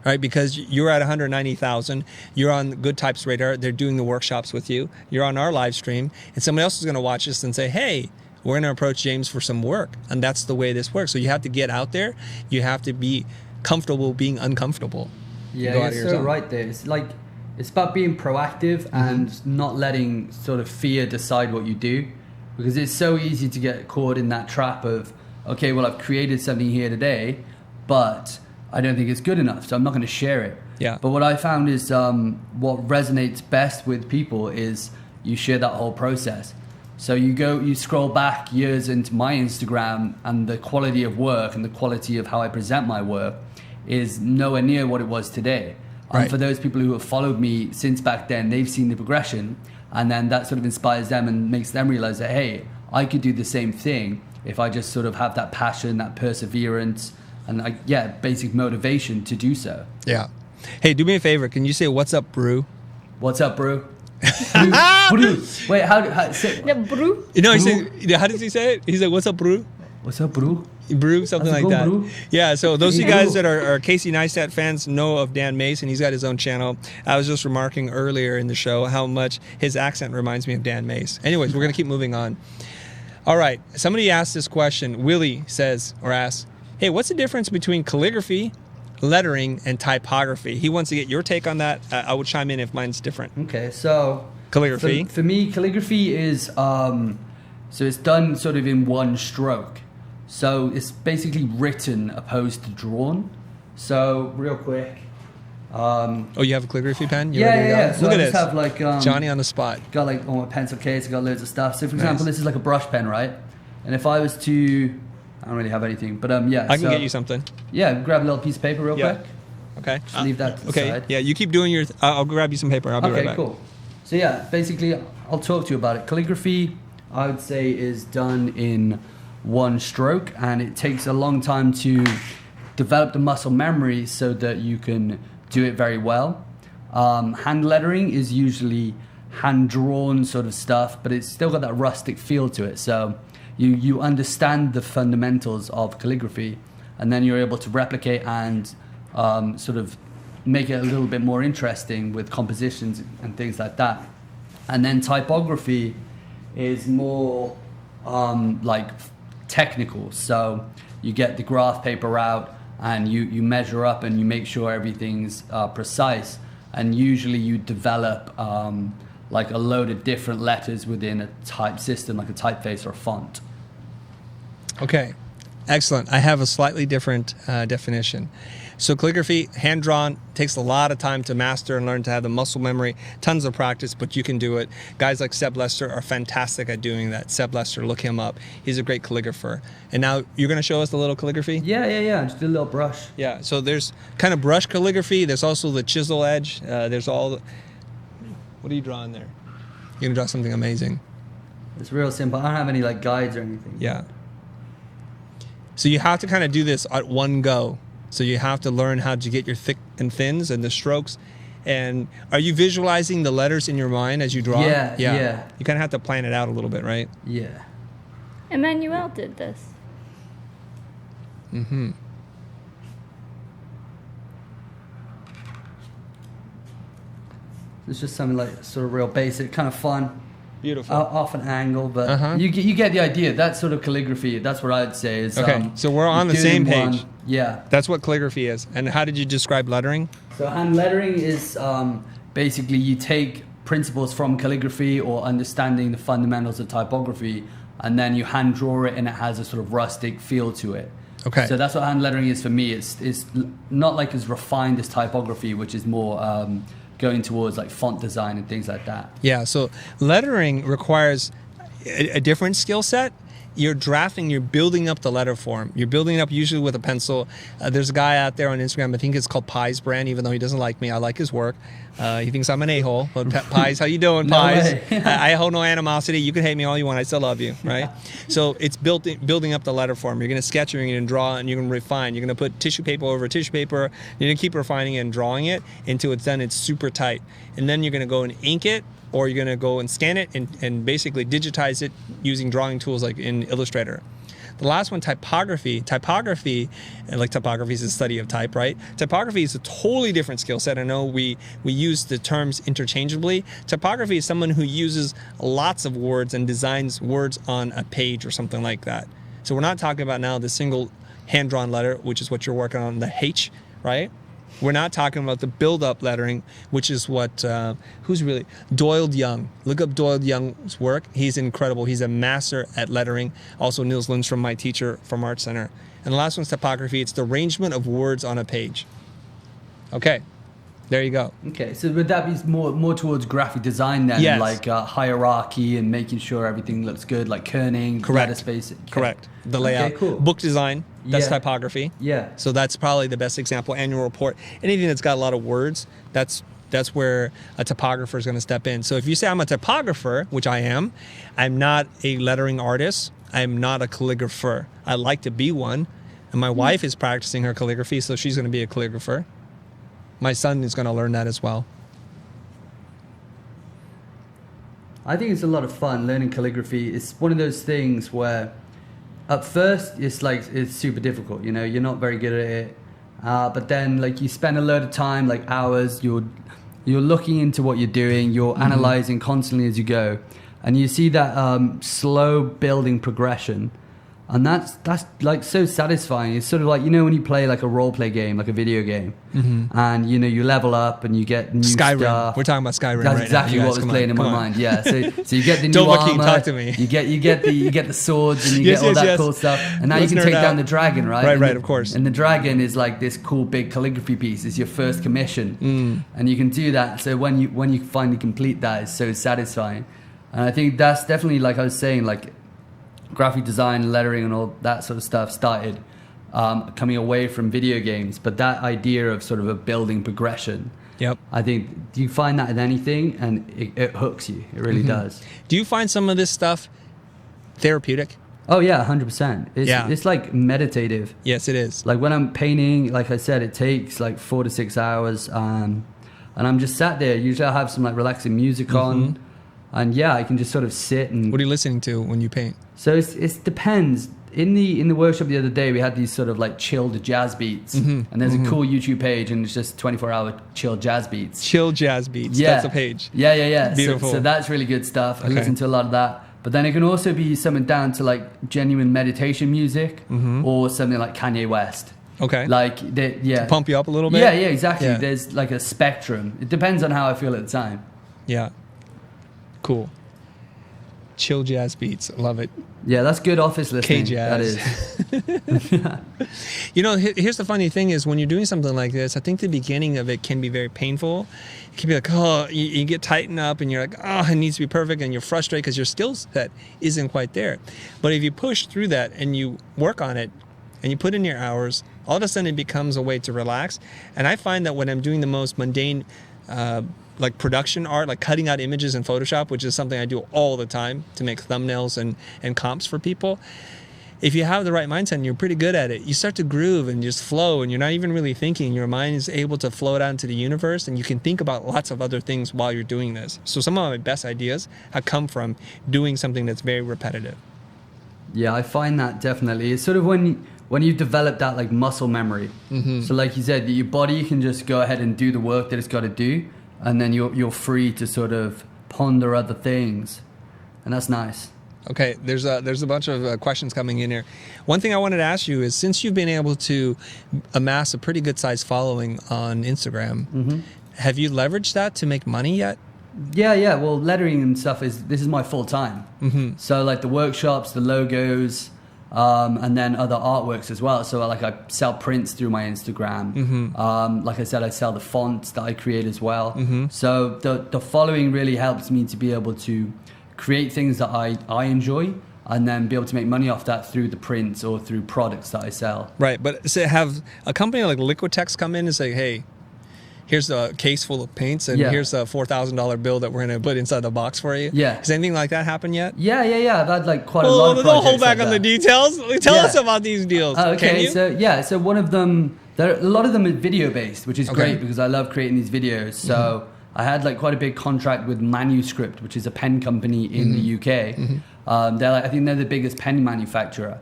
Right? Because you're at 190,000, you're on Good Types radar, they're doing the workshops with you, you're on our live stream, and somebody else is going to watch this and say, hey, we're going to approach James for some work. And that's the way this works. So you have to get out there. You have to be comfortable being uncomfortable. Yeah, Go out of you're your so zone. right there. It's about being proactive and not letting sort of fear decide what you do, because it's so easy to get caught in that trap of, okay, well, I've created something here today, but I don't think it's good enough, so I'm not going to share it. Yeah. But what I found is what resonates best with people is you share that whole process. So you scroll back years into my Instagram, and the quality of work and the quality of how I present my work is nowhere near what it was today. Right. For those people who have followed me since back then, they've seen the progression, and then that sort of inspires them and makes them realize that, hey, I could do the same thing if I just sort of have that passion, that perseverance, and basic motivation to do so. Yeah. Hey, do me a favor. Can you say "What's up, Brew"? What's up, bro? Bro. Wait, how say, The brew? You know, he said, how does he say it? He's like, "What's up, Brew"? what's up, bro? Brew, something How's it like going, that. Brew? Yeah, so those of you Yeah. guys that are Casey Neistat fans know of Dan Mason. He's got his own channel. I was just remarking earlier in the show how much his accent reminds me of Dan Mace. Anyways, we're going to keep moving on. All right, somebody asked this question. Willie says, or asks, hey, what's the difference between calligraphy, lettering, and typography? He wants to get your take on that. I will chime in if mine's different. Okay, so Calligraphy. For me, calligraphy is so it's done sort of in one stroke. So it's basically written opposed to drawn. So real quick. Oh, you have a calligraphy pen? You Yeah, ready to go? So Look I at just this. have like Johnny on the spot. got like on my pencil case. I got loads of stuff. So for Nice. example, this is like a brush pen, right? And if I was to, I don't really have anything, but yeah. I can so, get you something. Yeah, grab a little piece of paper real Yeah. quick. Okay. Just leave that to the okay. side. Yeah, you keep doing your. I'll grab you some paper. I'll be right Okay, back. cool. So yeah, basically, I'll talk to you about it. Calligraphy, I would say, is done in one stroke, and it takes a long time to develop the muscle memory so that you can do it very well. Hand lettering is usually hand drawn sort of stuff, but it's still got that rustic feel to it. So you understand the fundamentals of calligraphy, and then you're able to replicate and sort of make it a little bit more interesting with compositions and things like that. And then typography is more like technical. So you get the graph paper out and you measure up and you make sure everything's precise. And usually you develop like a load of different letters within a type system, like a typeface or a font. Okay, excellent. I have a slightly different definition. So calligraphy, hand-drawn, takes a lot of time to master and learn to have the muscle memory, tons of practice, but you can do it. Guys like Seb Lester are fantastic at doing that. Seb Lester, look him up. He's a great calligrapher. And now you're going to show us the little calligraphy? Yeah. Just a little brush. Yeah, so there's kind of brush calligraphy. There's also the chisel edge. There's all the... What are you drawing there? You're going to draw something amazing. It's real simple. I don't have any like guides or anything. Yeah. So you have to kind of do this at one go. So you have to learn how to get your thick and thins and the strokes. And are you visualizing the letters in your mind as you draw? Yeah. You kind of have to plan it out a little bit, right? Yeah. Emmanuel did this. Mm-hmm. It's just something like sort of real basic, kind of fun. Beautiful. Off an angle, but Uh-huh. you get the idea. That sort of calligraphy, that's what I'd say is. Okay, so we're on the you're same doing page. Yeah. That's what calligraphy is. And how did you describe lettering? So hand lettering is basically you take principles from calligraphy or understanding the fundamentals of typography, and then you hand draw it, and it has a sort of rustic feel to it. Okay. So that's what hand lettering is for me. It's not like as refined as typography, which is more going towards like font design and things like that. Yeah, so lettering requires a different skill set. You're drafting, you're building up the letter form. You're building it up usually with a pencil. There's a guy out there on Instagram, I think it's called Pies Brand, even though he doesn't like me. I like his work. He thinks I'm an a-hole. But Pies, how you doing, No Pies? way. I hold no animosity. You can hate me all you want. I still love you, right? So it's building up the letter form. You're going to sketch, you're going to draw, and you're going to refine. You're going to put tissue paper over tissue paper. You're going to keep refining it and drawing it until it's done. It's super tight. And then you're going to go and ink it, or you're going to go and scan it and basically digitize it using drawing tools like in Illustrator. The last one, typography. Typography, and like typography is the study of type, right? Typography is a totally different skill set. I know we use the terms interchangeably. Typography is someone who uses lots of words and designs words on a page or something like that. So we're not talking about now the single hand-drawn letter, which is what you're working on, the H, right? We're not talking about the build-up lettering, which is what, Doyle Young. Look up Doyle Young's work. He's incredible. He's a master at lettering. Also, Niels Lundstrom, my teacher from Art Center. And the last one's typography. It's the arrangement of words on a page. Okay, there you go. Okay, so would that be more towards graphic design then? Yes. Like hierarchy and making sure everything looks good, like kerning, Correct. letter spacing? Okay. Correct. The layout. Okay, cool. Book design, that's Yeah. typography. Yeah. So that's probably the best example. Annual report. Anything that's got a lot of words, that's where a typographer is going to step in. So if you say I'm a typographer, which I am, I'm not a lettering artist. I'm not a calligrapher. I like to be one. And my wife is practicing her calligraphy, so she's going to be a calligrapher. My son is going to learn that as well. I think it's a lot of fun learning calligraphy. It's one of those things where at first it's super difficult, you know, you're not very good at it. But then like you spend a lot of time, like hours, you're looking into what you're doing, you're analyzing constantly as you go. And you see that slow building progression. And that's like so satisfying. It's sort of like, you know, when you play like a role play game, like a video game, and you know you level up and you get new Skyrim. stuff. We're talking about Skyrim That's right exactly now. You what guys, was come playing on, in my come on. mind. Yeah. So you get the new Don't armor. talk to me. You get the swords and you Yes, get all yes, that yes. cool stuff. And now Let's you can nerd take down out. the dragon, right? Right, And right, of course. And the dragon is like this cool big calligraphy piece. It's your first commission, and you can do that. So when you finally complete that, it's so satisfying. And I think that's definitely, like I was saying, like graphic design, lettering, and all that sort of stuff started coming away from video games. But that idea of sort of a building progression, Yep. I think you find that in anything, and it hooks you. It really does. Do you find some of this stuff therapeutic? Oh yeah, 100%. Yeah. It's like meditative. Yes, it is. Like when I'm painting, like I said, it takes like 4 to 6 hours, and I'm just sat there. Usually I have some like relaxing music on, and yeah, I can just sort of sit and. What are you listening to when you paint? So it depends. In the workshop the other day, we had these sort of like chilled jazz beats, and there's a cool YouTube page, and it's just 24-hour chill jazz beats. Chill jazz beats. Yeah, That's a page. Yeah. Beautiful. So that's really good stuff. I Okay. listen to a lot of that. But then it can also be something down to like genuine meditation music, or something like Kanye West. Okay. Like yeah. Pump you up a little bit? Yeah, exactly. Yeah. There's like a spectrum. It depends on how I feel at the time. Yeah. Cool. Chill jazz beats. Love it. Yeah, that's good office listening. That K-jazz. is. You know, here's the funny thing is when you're doing something like this, I think the beginning of it can be very painful. It can be like, oh, you get tightened up and you're like, oh, it needs to be perfect, and you're frustrated because your skill set isn't quite there. But if you push through that and you work on it and you put in your hours, all of a sudden it becomes a way to relax. And I find that when I'm doing the most mundane like production art, like cutting out images in Photoshop, which is something I do all the time to make thumbnails and comps for people. If you have the right mindset and you're pretty good at it, you start to groove and just flow, and you're not even really thinking. Your mind is able to float out into the universe, and you can think about lots of other things while you're doing this. So some of my best ideas have come from doing something that's very repetitive. Yeah, I find that definitely. It's sort of when you've developed that like muscle memory. So like you said, your body can just go ahead and do the work that it's got to do, and then you're free to sort of ponder other things, and that's nice. Okay, there's a bunch of questions coming in here. One thing I wanted to ask you is, since you've been able to amass a pretty good sized following on Instagram, have you leveraged that to make money yet? Yeah. Well, lettering and stuff this is my full time. So like the workshops, the logos, and then other artworks as well. So like I sell prints through my Instagram. Like I said, I sell the fonts that I create as well. So the following really helps me to be able to create things that I enjoy, and then be able to make money off that through the prints or through products that I sell. Right, but say have a company like Liquitex come in and say, hey, here's a case full of paints, and here's a $4,000 bill that we're going to put inside the box for you. Yeah. Has anything like that happened yet? Yeah. I've had like quite a lot of projects. Don't hold back like on the that. details. Tell Yeah. us about these deals. Okay, Can you? so one of them, a lot of them are video based, which is Okay. great because I love creating these videos. So I had like quite a big contract with Manuscript, which is a pen company in the UK. I think they're the biggest pen manufacturer.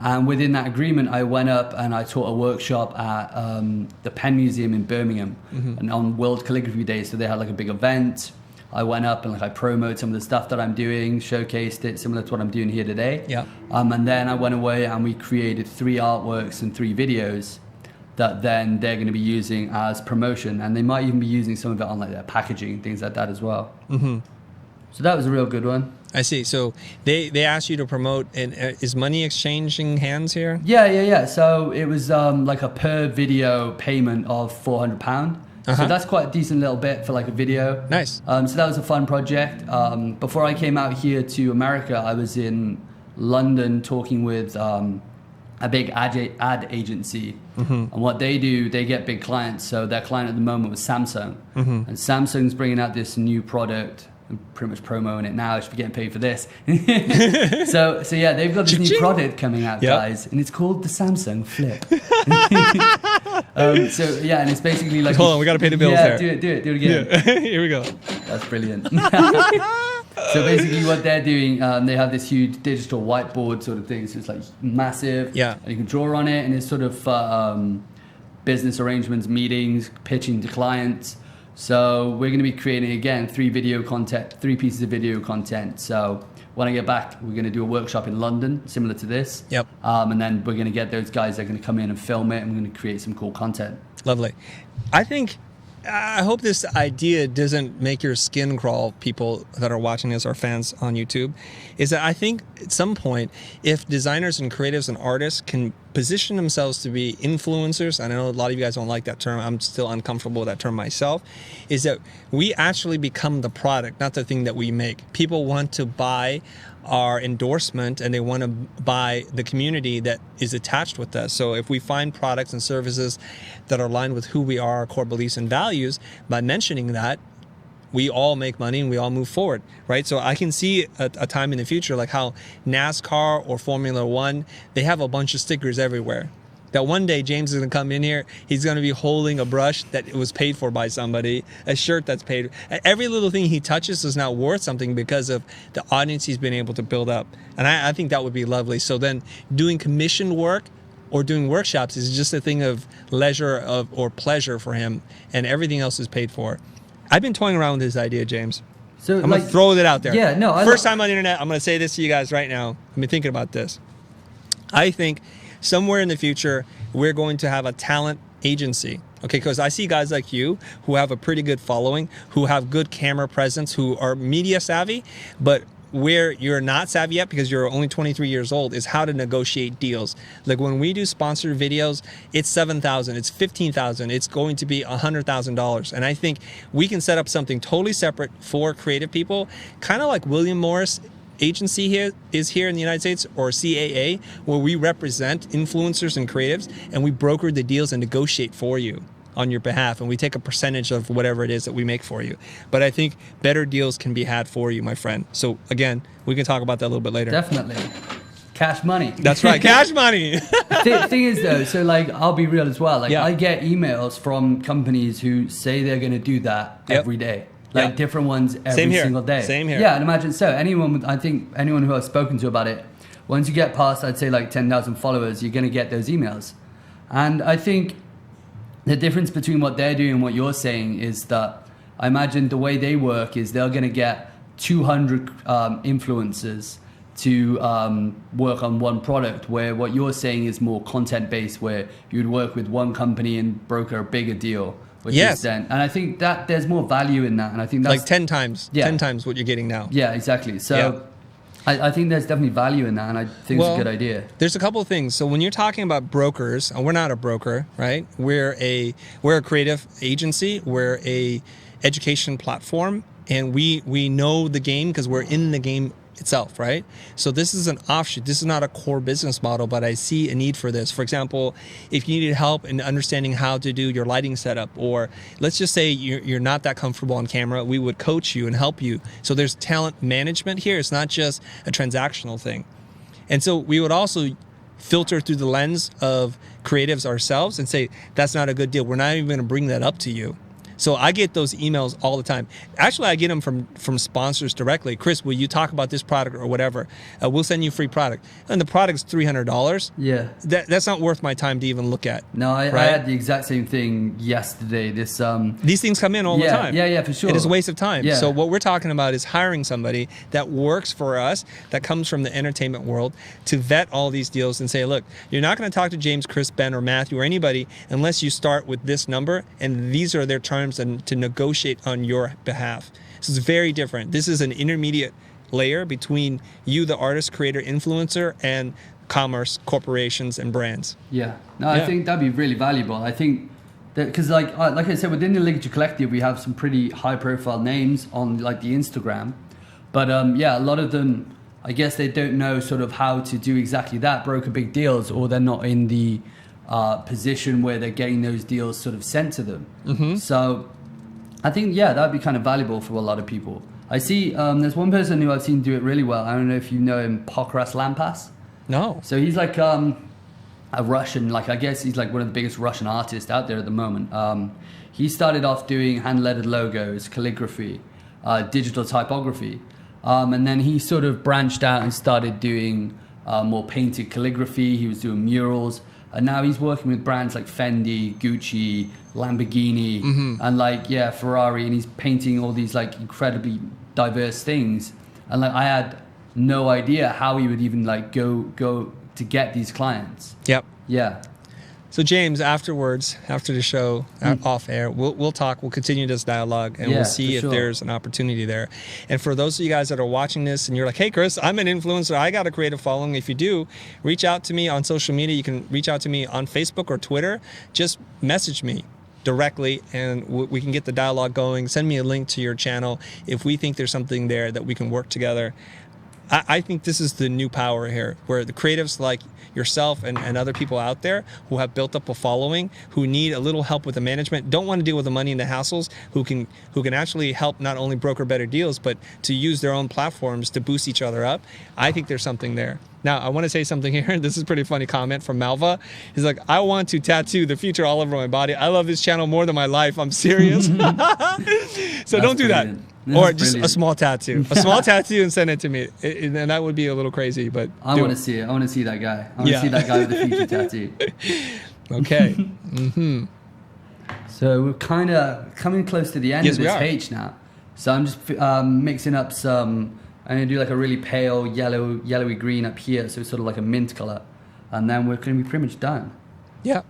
And within that agreement, I went up and I taught a workshop at the Pen Museum in Birmingham, and on World Calligraphy Day. So they had like a big event. I went up and like I promoted some of the stuff that I'm doing, showcased it, similar to what I'm doing here today. Yeah. And then I went away and we created 3 artworks and 3 videos. that then they're going to be using as promotion, and they might even be using some of it on like their packaging, things like that as well. Mm-hmm. So that was a real good one. I see. So they asked you to promote, and is money exchanging hands here? Yeah. So it was like a per video payment of £400. So that's quite a decent little bit for like a video. Nice. So that was a fun project. Before I came out here to America, I was in London talking with a big ad agency. And what they do, they get big clients. So their client at the moment was Samsung. And Samsung's bringing out this new product. I'm pretty much promoting it now. I should be getting paid for this. so yeah, they've got this new product coming out, guys, and it's called the Samsung Flip. So yeah, and it's basically like, hold on, we got to pay the bills there. Do it again. Yeah. Here we go. That's brilliant. So basically what they're doing, they have this huge digital whiteboard sort of thing. So it's like massive. Yeah. And you can draw on it, and it's sort of business arrangements, meetings, pitching to clients. So we're going to be creating, again, 3 pieces of video content. So when I get back, we're going to do a workshop in London, similar to this. Yep. And then we're going to get those guys that are going to come in and film it, and we're going to create some cool content. Lovely. I hope this idea doesn't make your skin crawl, people that are watching this, our fans on YouTube, is that I think at some point, if designers and creatives and artists can position themselves to be influencers, and I know a lot of you guys don't like that term, I'm still uncomfortable with that term myself, is that we actually become the product, not the thing that we make. People want to buy our endorsement, and they want to buy the community that is attached with us. So if we find products and services that are aligned with who we are, our core beliefs and values, by mentioning that, we all make money and we all move forward, right? So I can see a time in the future like how NASCAR or Formula One, they have a bunch of stickers everywhere. That one day James is going to come in here, he's going to be holding a brush that was paid for by somebody, a shirt that's paid. Every little thing he touches is now worth something because of the audience he's been able to build up. And I think that would be lovely. So then doing commissioned work or doing workshops is just a thing of leisure or pleasure for him, and everything else is paid for. I've been toying around with this idea, James. So I'm going to throw it out there. Yeah, no. First time on the internet, I'm going to say this to you guys right now. I've been thinking about this. I think somewhere in the future, we're going to have a talent agency. Okay, because I see guys like you who have a pretty good following, who have good camera presence, who are media savvy, but where you're not savvy yet because you're only 23 years old is how to negotiate deals. Like when we do sponsored videos, it's $7,000, it's $15,000, it's going to be $100,000. And I think we can set up something totally separate for creative people, kind of like William Morris agency here in the United States, or CAA, where we represent influencers and creatives and we broker the deals and negotiate for you on your behalf, and we take a percentage of whatever it is that we make for you. But I think better deals can be had for you, my friend. So again, we can talk about that a little bit later. Definitely. Cash money. That's right, cash money. Thing is though, so like I'll be real as well. Like Yeah. I get emails from companies who say they're going to do that every day. Like Yep. different ones every Same here. single day. Same here. Yeah, and imagine so. I think anyone who I've spoken to about it, once you get past, I'd say like 10,000 followers, you're going to get those emails. And I think the difference between what they're doing and what you're saying is that I imagine the way they work is they're going to get 200 influencers to work on one product, where what you're saying is more content based, where you'd work with one company and broker a bigger deal. Which Yes. is then, and I think that there's more value in that, and I think that's Like 10 times, Yeah. 10 times what you're getting now. yeah, exactly. So Yeah. I think there's definitely value in that, and I think it's a good idea. There's a couple of things. So when you're talking about brokers, and we're not a broker, right? We're a creative agency. We're a education platform, and we know the game because we're in the game itself, right? So this is an offshoot. This is not a core business model, but I see a need for this. For example, if you needed help in understanding how to do your lighting setup, or let's just say you're not that comfortable on camera, we would coach you and help you. So there's talent management here. It's not just a transactional thing. And so we would also filter through the lens of creatives ourselves and say, that's not a good deal. We're not even going to bring that up to you. So I get those emails all the time. Actually, I get them from sponsors directly. Chris, will you talk about this product or whatever? We'll send you a free product. And the product's $300. Yeah. That's not worth my time to even look at. No, I right? had the exact same thing yesterday. These things come in all the time. Yeah, for sure. It is a waste of time. Yeah. So what we're talking about is hiring somebody that works for us, that comes from the entertainment world, to vet all these deals and say, look, you're not going to talk to James, Chris, Ben, or Matthew or anybody unless you start with this number, and these are their terms and to negotiate on your behalf. This is very different. This is an intermediate layer between you, the artist, creator, influencer, and commerce, corporations, and brands. Yeah. No, I think that'd be really valuable. I think that because like I said, within the Ligature Collective, we have some pretty high-profile names on like the Instagram, but a lot of them, I guess they don't know sort of how to do exactly that, broker big deals, or they're not in the position where they're getting those deals sort of sent to them. Mm-hmm. So I think, that'd be kind of valuable for a lot of people. I see there's one person who I've seen do it really well. I don't know if you know him, Pokras Lampas. No. So he's like a Russian, like I guess he's like one of the biggest Russian artists out there at the moment. He started off doing hand-lettered logos, calligraphy, digital typography. And then he sort of branched out and started doing more painted calligraphy. He was doing murals. And now he's working with brands like Fendi, Gucci, Lamborghini, and Ferrari. And he's painting all these like incredibly diverse things. And like I had no idea how he would even like go to get these clients. Yep. Yeah. So James, afterwards, after the show, off air, we'll talk. We'll continue this dialogue, and Yeah, we'll see for if sure. there's an opportunity there. And for those of you guys that are watching this, and you're like, "Hey, Chris, I'm an influencer. I got a creative following." If you do, reach out to me on social media. You can reach out to me on Facebook or Twitter. Just message me directly, and we can get the dialogue going. Send me a link to your channel if we think there's something there that we can work together. I think this is the new power here, where the creatives like yourself and other people out there who have built up a following, who need a little help with the management, don't want to deal with the money and the hassles, who can actually help not only broker better deals, but to use their own platforms to boost each other up. I think there's something there. Now, I want to say something here. This is a pretty funny comment from Malva. He's like, I want to tattoo the future all over my body. I love this channel more than my life. I'm serious. So don't do that. Or just a small tattoo. A small tattoo and send it to me. And that would be a little crazy, but I want to see it. I want to see that guy. I want to see that guy with the future tattoo. Okay. So we're kind of coming close to the end Yes, of we this are. page now. So I'm just mixing up some. I'm gonna do like a really pale yellowy green up here, so it's sort of like a mint color, and then we're gonna be pretty much done. Yeah.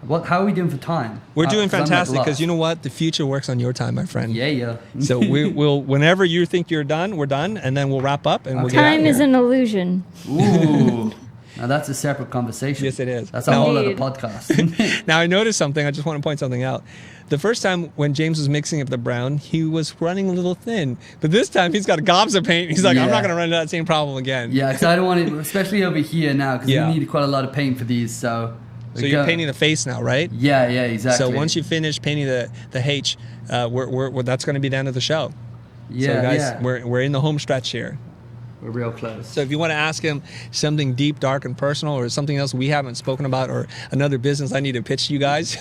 How are we doing for time? We're doing 'Cause I'm, like, fantastic because lost. you know what? The future works on your time, my friend. Yeah. So we'll whenever you think you're done, we're done, and then we'll wrap up and we'll get out of Time here. is an illusion. Ooh. Now that's a separate conversation. Yes, it is. That's a whole other Indeed. podcast. Now I noticed something. I just want to point something out. The first time when James was mixing up the brown, he was running a little thin. But this time he's got gobs of paint. He's like, I'm Yeah. not going to run into that same problem again. Yeah, because I don't want it, especially over here now, because Yeah. we need quite a lot of paint for these. So You're painting the face now, right? Yeah, exactly. So once you finish painting the H, we're that's going to be the end of the show. So guys, we're in the home stretch here. we're real close. So if you want to ask him something deep, dark, and personal, or something else we haven't spoken about, or another business I need to pitch to you guys,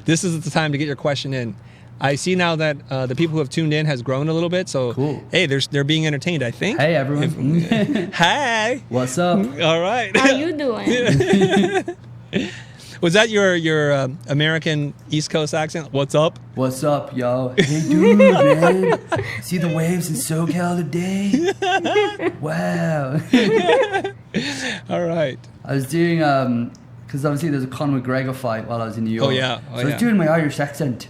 this is the time to get your question in. I see now that the people who have tuned in has grown a little bit. So Cool. hey, they're being entertained, I think. Hey everyone. Hey. What's up? All right. How you doing? Was that your American East Coast accent? What's up? What's up, yo? Hey, dude, man. See the waves in SoCal today? Wow. All right. I was doing, because obviously there's a Conor McGregor fight while I was in New York. Oh, yeah. Oh, so I yeah. was doing my Irish accent.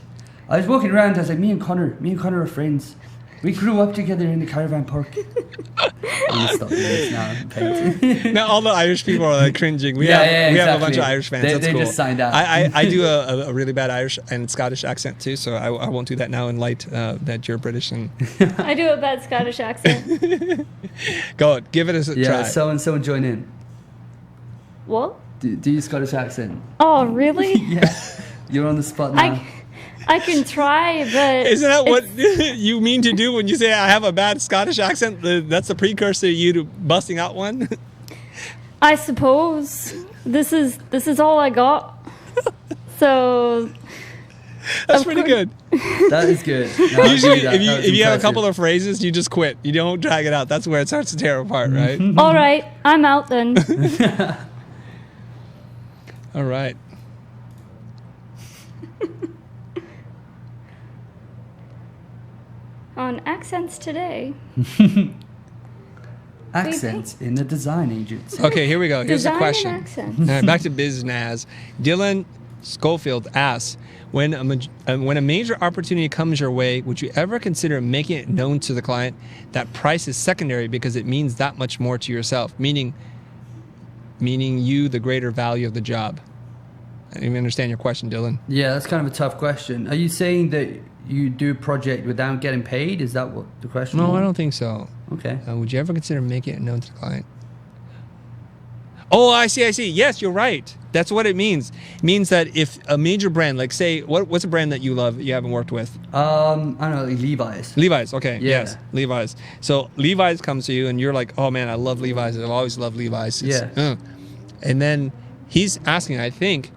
I was walking around, I was like, me and Conor are friends. We grew up together in the caravan park. I'm gonna stop this now. Paint. Now all the Irish people are like cringing. We have a bunch of Irish fans. That's They cool. just signed out. I do a really bad Irish and Scottish accent too, so I won't do that now in light that you're British. And I do a bad Scottish accent. go on, give it a try. someone join in. What? Do your Scottish accent. Oh, really? Yeah. You're on the spot now. I can try, but Isn't that what it's- you mean to do when you say I have a bad Scottish accent? That's the precursor to you to busting out one. I suppose this is all I got. So That's pretty good. That is good. No, I'll Usually, give you that. That was if you have a impressive. couple of phrases, you just quit. You don't drag it out. That's where it starts to tear apart, right? All right, I'm out then. All right. On Accents Today. Accents in the design agency. Okay, here we go. Here's the Design and question. accents. All right, back to BizNaz. Dylan Schofield asks, when a major opportunity comes your way, would you ever consider making it known to the client that price is secondary because it means that much more to yourself, meaning you the greater value of the job? I didn't even understand your question, Dylan. Yeah, that's kind of a tough question. Are you saying that you do a project without getting paid? Is that what the question No, was? I don't think so. Okay. Would you ever consider making it known to the client? Oh, I see. Yes, you're right. That's what it means. It means that if a major brand, like say, what's a brand that you love that you haven't worked with? I don't know, like Levi's. Levi's, okay. Yeah. Yes, Levi's. So Levi's comes to you and you're like, oh man, I love Levi's. I've always loved Levi's. Yeah. And then he's asking, I think,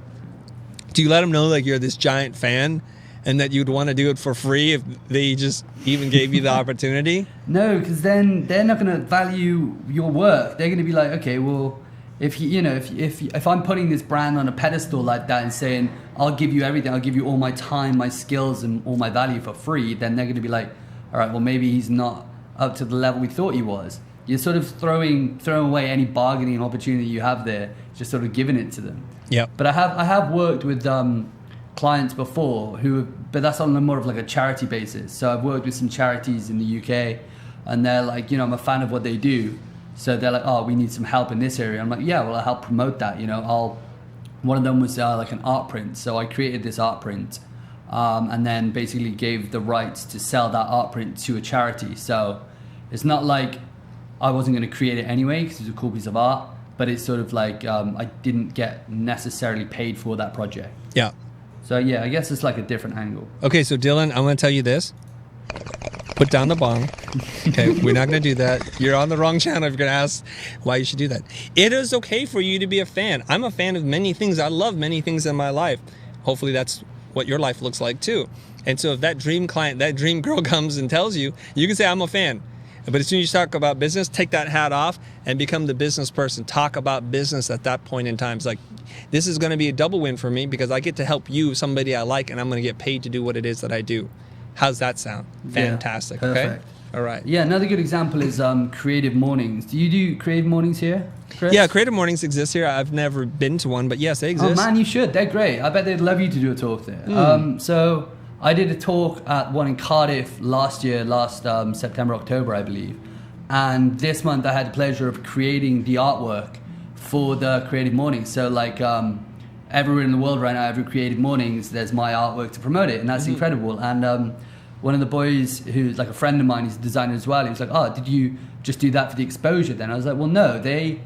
do you let him know like you're this giant fan and that you'd want to do it for free if they just even gave you the opportunity? No, because then they're not going to value your work. They're going to be like, okay, well, if I'm putting this brand on a pedestal like that and saying I'll give you everything, I'll give you all my time, my skills, and all my value for free, then they're going to be like, all right, well maybe he's not up to the level we thought he was. You're sort of throwing away any bargaining opportunity you have there, just sort of giving it to them. Yep. But I have worked with clients before but that's on more of like a charity basis. So I've worked with some charities in the UK, and they're like, I'm a fan of what they do. So they're like, oh, we need some help in this area. I'm like, yeah, well, I'll help promote that. One of them was like an art print. So I created this art print, and then basically gave the rights to sell that art print to a charity. So it's not like I wasn't going to create it anyway because it's a cool piece of art, but it's sort of like I didn't get necessarily paid for that project. Yeah. So yeah, I guess it's like a different angle. Okay, so Dylan, I'm going to tell you this. Put down the bong. Okay, we're not going to do that. You're on the wrong channel if you're going to ask why you should do that. It is okay for you to be a fan. I'm a fan of many things. I love many things in my life. Hopefully that's what your life looks like too. And so if that dream client, that dream girl comes and tells you, you can say, I'm a fan. But as soon as you talk about business, take that hat off and become the business person. Talk about business at that point in time. It's like, this is going to be a double win for me because I get to help you, somebody I like, and I'm going to get paid to do what it is that I do. How's that sound? Fantastic. Yeah, okay. perfect. All right. Yeah, another good example is Creative Mornings. Do you do Creative Mornings here, Chris? Yeah, Creative Mornings exist here. I've never been to one, but yes, they exist. Oh man, you should. They're great. I bet they'd love you to do a talk there. So I did a talk at one in Cardiff last September, October, I believe. And this month I had the pleasure of creating the artwork for the Creative Mornings. So like everywhere in the world right now, every Creative Mornings, there's my artwork to promote it, and that's incredible. And one of the boys who's like a friend of mine, he's a designer as well, he was like, oh, did you just do that for the exposure then? I was like, well, no, they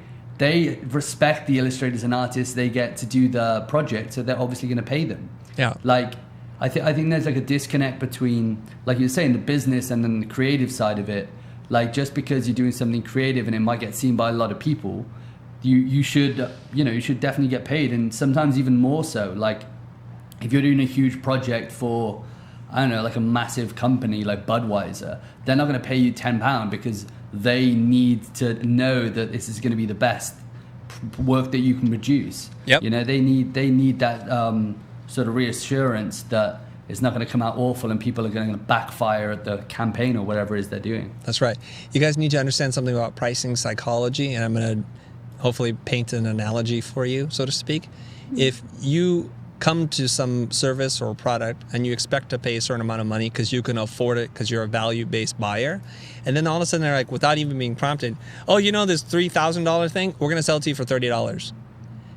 respect the illustrators and artists, they get to do the project, so they're obviously going to pay them. Yeah. Like, I think there's like a disconnect between, like you were saying, the business and then the creative side of it. Like, just because you're doing something creative and it might get seen by a lot of people, you should definitely get paid, and sometimes even more so. Like, if you're doing a huge project for, I don't know, like a massive company like Budweiser, they're not going to pay you £10 because they need to know that this is going to be the best work that you can produce. Yep. They need that sort of reassurance that it's not going to come out awful and people are going to backfire at the campaign or whatever it is they're doing. That's right. You guys need to understand something about pricing psychology, and I'm going to hopefully paint an analogy for you, so to speak. If you come to some service or product and you expect to pay a certain amount of money because you can afford it because you're a value-based buyer, and then all of a sudden they're like, without even being prompted, oh, this $3,000 thing, we're going to sell it to you for $30.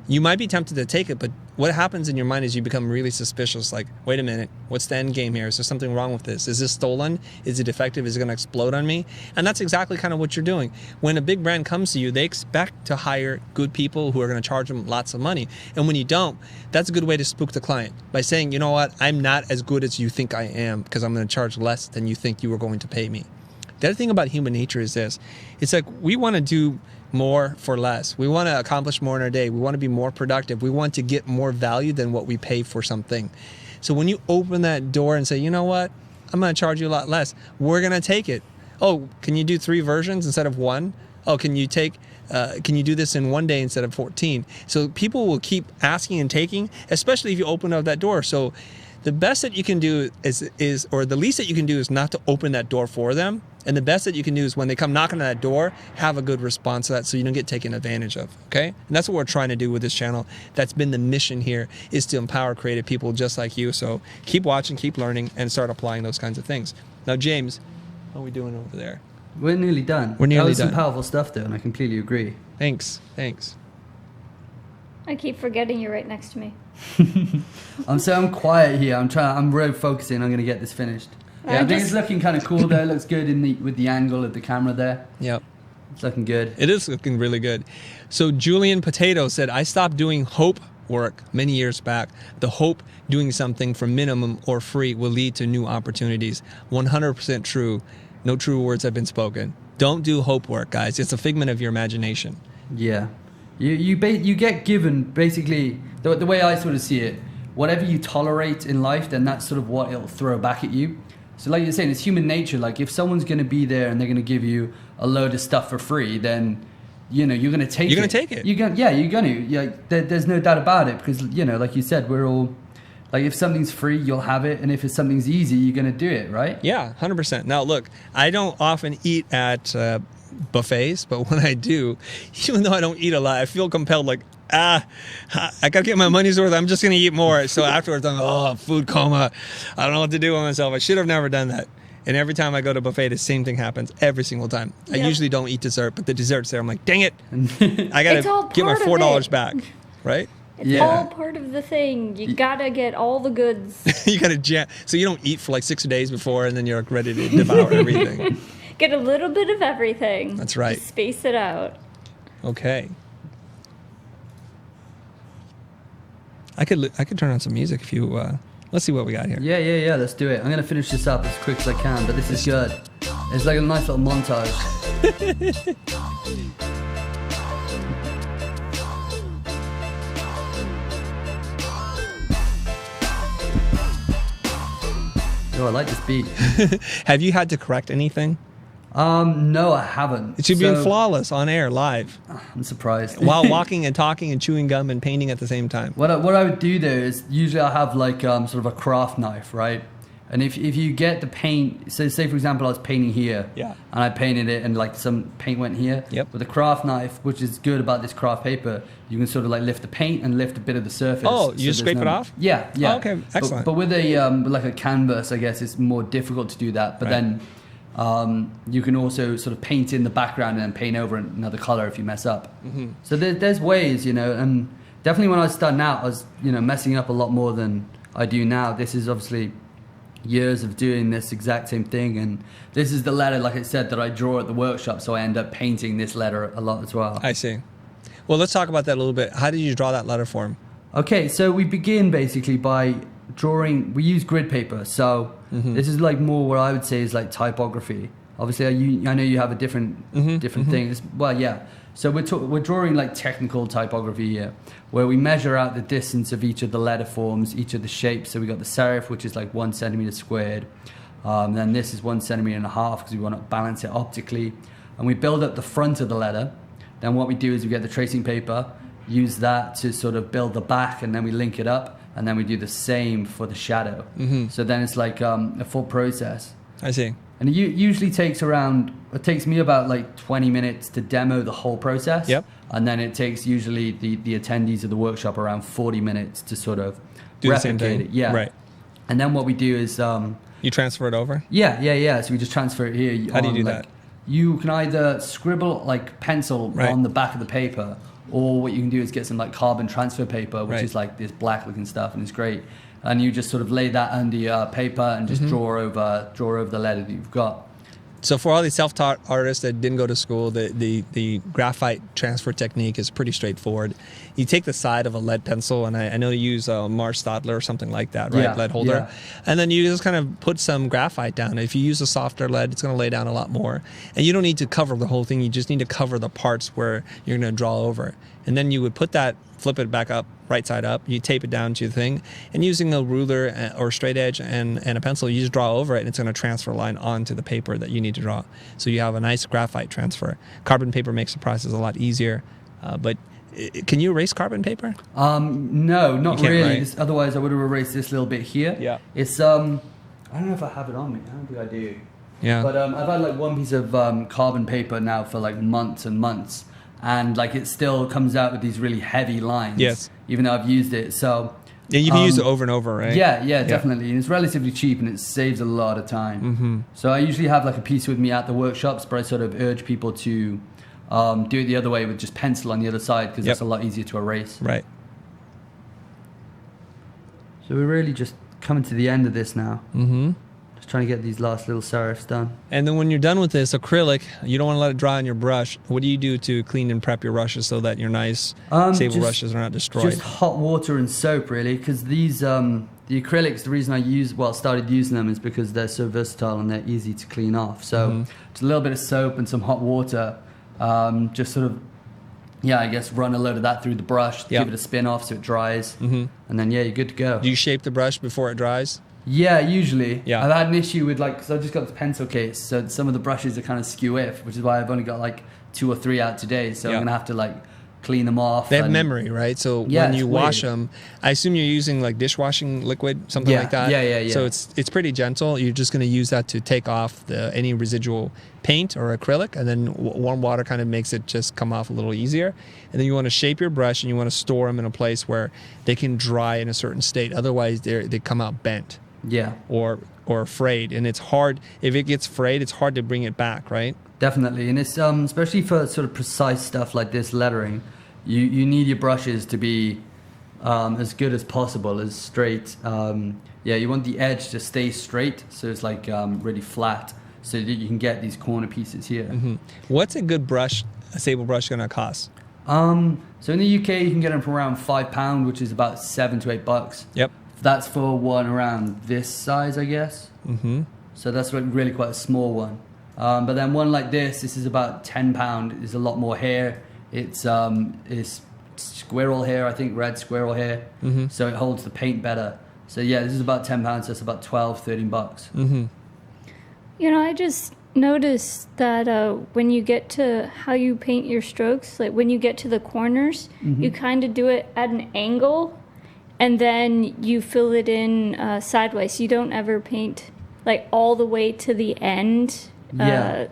You might be tempted to take it, but what happens in your mind is you become really suspicious. Like, wait a minute, what's the end game here? Is there something wrong with this? Is this stolen? Is it defective? Is it going to explode on me? And that's exactly kind of what you're doing. When a big brand comes to you, they expect to hire good people who are going to charge them lots of money. And when you don't, that's a good way to spook the client by saying, you know what, I'm not as good as you think I am because I'm going to charge less than you think you were going to pay me. The other thing about human nature is this. It's like we want to do more for less. We want to accomplish more in our day. We want to be more productive. We want to get more value than what we pay for something. So when you open that door and say, you know what, I'm going to charge you a lot less, we're going to take it. Oh, can you do 3 versions instead of 1? Oh, can you do this in 1 day instead of 14? So people will keep asking and taking, especially if you open up that door. So the best that you can do is, or the least that you can do is not to open that door for them. And the best that you can do is when they come knocking on that door, have a good response to that so you don't get taken advantage of, okay? And that's what we're trying to do with this channel. That's been the mission here, is to empower creative people just like you. So keep watching, keep learning, and start applying those kinds of things. Now, James, how are we doing over there? We're nearly done. We're nearly That was done. some powerful stuff, though, and I completely agree. Thanks. I keep forgetting you're right next to me. I'm quiet here. I'm really focusing. I'm gonna get this finished. Yeah, I think it's looking kind of cool there. It looks good with the angle of the camera there. Yep. It's looking good. It is looking really good. So Julian Potato said, I stopped doing hope work many years back. The hope doing something for minimum or free will lead to new opportunities. 100% true. No true words have been spoken. Don't do hope work, guys. It's a figment of your imagination. Yeah, you get given basically the way I sort of see it. Whatever you tolerate in life, then that's sort of what it'll throw back at you. So like you're saying, it's human nature. Like if someone's going to be there and they're going to give you a load of stuff for free, then you're going to take it. You're going to take it. You're going to. Yeah, there's no doubt about it because like you said, we're all like if something's free, you'll have it, and if it's something's easy, you're going to do it, right? Yeah, 100%. Now look, I don't often eat at buffets, but when I do, even though I don't eat a lot, I feel compelled like, I gotta get my money's worth. I'm just gonna eat more. So afterwards, I'm food coma. I don't know what to do with myself. I should have never done that. And every time I go to a buffet, the same thing happens every single time. I usually don't eat dessert, but the dessert's there. I'm like, dang it, I It's all gotta get my part of $4 it. back, right? It's Yeah. all part of the thing. You gotta get all the goods. You gotta jam. So you don't eat for like 6 days before, and then you're ready to devour everything. Get a little bit of everything. That's right. Just space it out. Okay. I could turn on some music if you. Let's see what we got here. Yeah. Let's do it. I'm gonna finish this up as quick as I can, but this is good. It's like a nice little montage. Oh, I like this beat. Have you had to correct anything? No, I haven't. It should be flawless on air, live, I'm surprised. while walking and talking and chewing gum and painting at the same time. What I would do there is usually I have like sort of a craft knife, right? And if you get the paint, so say for example I was painting here, Yeah. and I painted it and like some paint went here. Yep. With a craft knife, which is good about this craft paper, you can sort of like lift the paint and lift a bit of the surface. Oh, you just there's scrape it off? Yeah. Oh, okay, excellent. But with a like a canvas, I guess it's more difficult to do that. But Right. then you can also sort of paint in the background and then paint over another color if you mess up. Mm-hmm. So there's ways, and definitely when I was starting out, I was messing up a lot more than I do now. This is obviously years of doing this exact same thing, and this is the letter, like I said, that I draw at the workshop, so I end up painting this letter a lot as well. I see. Well, let's talk about that a little bit. How did you draw that letter form? Okay, so we begin basically by drawing. We use grid paper, so this is like more what I would say is like typography. Obviously, I know you have a different thing. Well, yeah. So we're drawing like technical typography here, where we measure out the distance of each of the letter forms, each of the shapes. So we got the serif, which is like 1 centimeter squared. Then this is 1.5 centimeters because we want to balance it optically. And we build up the front of the letter. Then what we do is we get the tracing paper, use that to sort of build the back, and then we link it up, and then we do the same for the shadow. So then it's like a full process. I see. And it usually it takes me about like 20 minutes to demo the whole process. Yep. And then it takes usually the attendees of the workshop around 40 minutes to sort of Do the same replicate thing. it. Yeah. Right. And then what we do is, You transfer it over? yeah. So we just transfer it here. How do you on, do like, that? You can either scribble like pencil Right. on the back of the paper, or what you can do is get some like carbon transfer paper, which Right. is like this black looking stuff, and it's great. And you just sort of lay that under your paper and just draw over the letter that you've got. So for all these self-taught artists that didn't go to school, the graphite transfer technique is pretty straightforward. You take the side of a lead pencil, and I know you use a Mars Stadler or something like that, right? Yeah, Lead holder. yeah. And then you just kind of put some graphite down. If you use a softer lead, it's going to lay down a lot more. And you don't need to cover the whole thing. You just need to cover the parts where you're going to draw over. and then you would flip it back up, right side up. You tape it down to the thing, and using a ruler or straight edge and a pencil, you just draw over it, and it's going to transfer a line onto the paper that you need to draw. So you have a nice graphite transfer. Carbon paper makes the process a lot easier, but can you erase carbon paper? No, not can't, really. right? Otherwise, I would have erased this little bit here. Yeah. It's I don't know if I have it on me. I don't think I do. Yeah. But I've had like one piece of carbon paper now for like months and months, and like it still comes out with these really heavy lines. Yes. Even though I've used it, so. Yeah, you can use it over and over, right? Yeah, definitely. And it's relatively cheap and it saves a lot of time. Mm-hmm. So I usually have like a piece with me at the workshops, but I sort of urge people to do it the other way with just pencil on the other side because Yep. it's a lot easier to erase. Right. So we're really just coming to the end of this now. Mm-hmm. Just trying to get these last little serifs done. And then when you're done with this acrylic, you don't want to let it dry on your brush. What do you do to clean and prep your brushes so that your nice sable Just- brushes are not destroyed? Just hot water and soap, really, because these the acrylics. The reason I started using them is because they're so versatile and they're easy to clean off. So just a little bit of soap and some hot water, just sort of, I guess run a load of that through the brush, Yeah. give it a spin off so it dries, and then you're good to go. Do you shape the brush before it dries? Yeah, usually. Yeah. I've had an issue with because I've just got this pencil case, so some of the brushes are kind of skew-if, which is why I've only got like 2 or 3 out today. So Yeah. I'm gonna have to clean them off. They have and- memory, right? So Yeah, when it's you wash weird. them, I assume you're using like dishwashing liquid, something Yeah, like that. yeah. So it's pretty gentle. You're just going to use that to take off any residual paint or acrylic, and then warm water kind of makes it just come off a little easier. And then you want to shape your brush and you want to store them in a place where they can dry in a certain state. Otherwise, they come out bent Yeah, or frayed, and it's hard. If it gets frayed, it's hard to bring it back, right? definitely. And it's especially for sort of precise stuff like this lettering, you need your brushes to be as good as possible, as straight. You want the edge to stay straight, so it's really flat, so that you can get these corner pieces here. What's a good brush, a sable brush, going to cost? So in the UK, you can get them for around £5, which is about $7 to $8. Yep. That's for one around this size, I guess. Mm-hmm. So that's really quite a small one. But then one like this is about £10. There's a lot more hair. It's squirrel hair, I think, red squirrel hair. Mm-hmm. So it holds the paint better. So yeah, this is about £10. So that's about $12, $13. I just noticed that when you get to how you paint your strokes, like when you get to the corners, you kind of do it at an angle, and then you fill it in sideways. You don't ever paint all the way to the end. Yeah.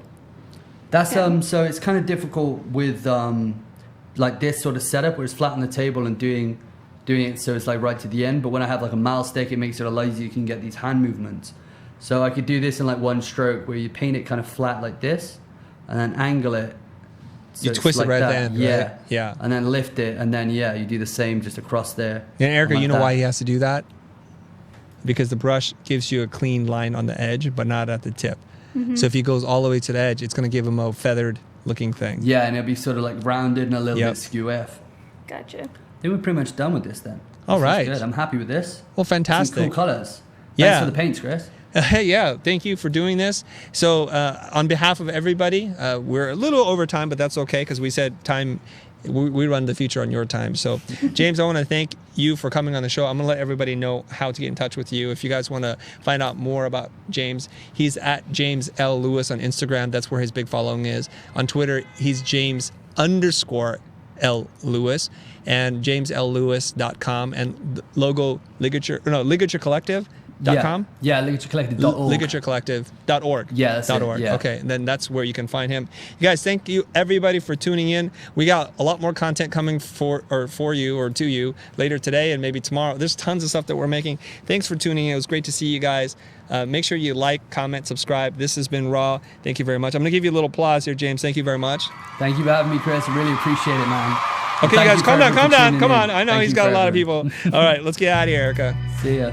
That's so it's kind of difficult with this sort of setup where it's flat on the table and doing it so it's right to the end. But when I have a mile stick, it makes it a lot easier. You can get these hand movements. So I could do this in one stroke where you paint it kind of flat like this, and then angle it. So You it's twist it right at the that. end, Yeah. right? Yeah. And then lift it, and then you do the same just across there. And Erica, like you know that. why he has to do that? Because the brush gives you a clean line on the edge, but not at the tip. So if he goes all the way to the edge, it's going to give him a feathered looking thing. Yeah, and it'll be sort of rounded and a little Yep. bit skew-if. Gotcha. I think we're pretty much done with this then. All This is right. good. I'm happy with this. Well, Some fantastic. cool colors. Yeah. Thanks for the paints, Chris. Hey, yeah, thank you for doing this. So on behalf of everybody, we're a little over time, but that's okay because we said time, we run the future on your time. So James, I want to thank you for coming on the show. I'm going to let everybody know how to get in touch with you. If you guys want to find out more about James, he's at James L. Lewis on Instagram. That's where his big following is. On Twitter, he's James_L. Lewis, and JamesLLewis.com, and the logo ligaturecollective.com. Yeah, ligaturecollective.org. ligaturecollective.org. Yeah, that's it, .org. yeah. Okay, and then that's where you can find him. You guys, thank you everybody for tuning in. We got a lot more content coming for you or to you later today and maybe tomorrow. There's tons of stuff that we're making. Thanks for tuning in. It was great to see you guys. Make sure you like, comment, subscribe. This has been Raw. Thank you very much. I'm going to give you a little applause here, James. Thank you very much. Thank you for having me, Chris. I really appreciate it, man. Okay, Thank guys, you calm for down, calm everyone for down. tuning Come in. on. I know Thank he's you got for a lot of everyone. people. All right, let's get out of here, Erica. See ya.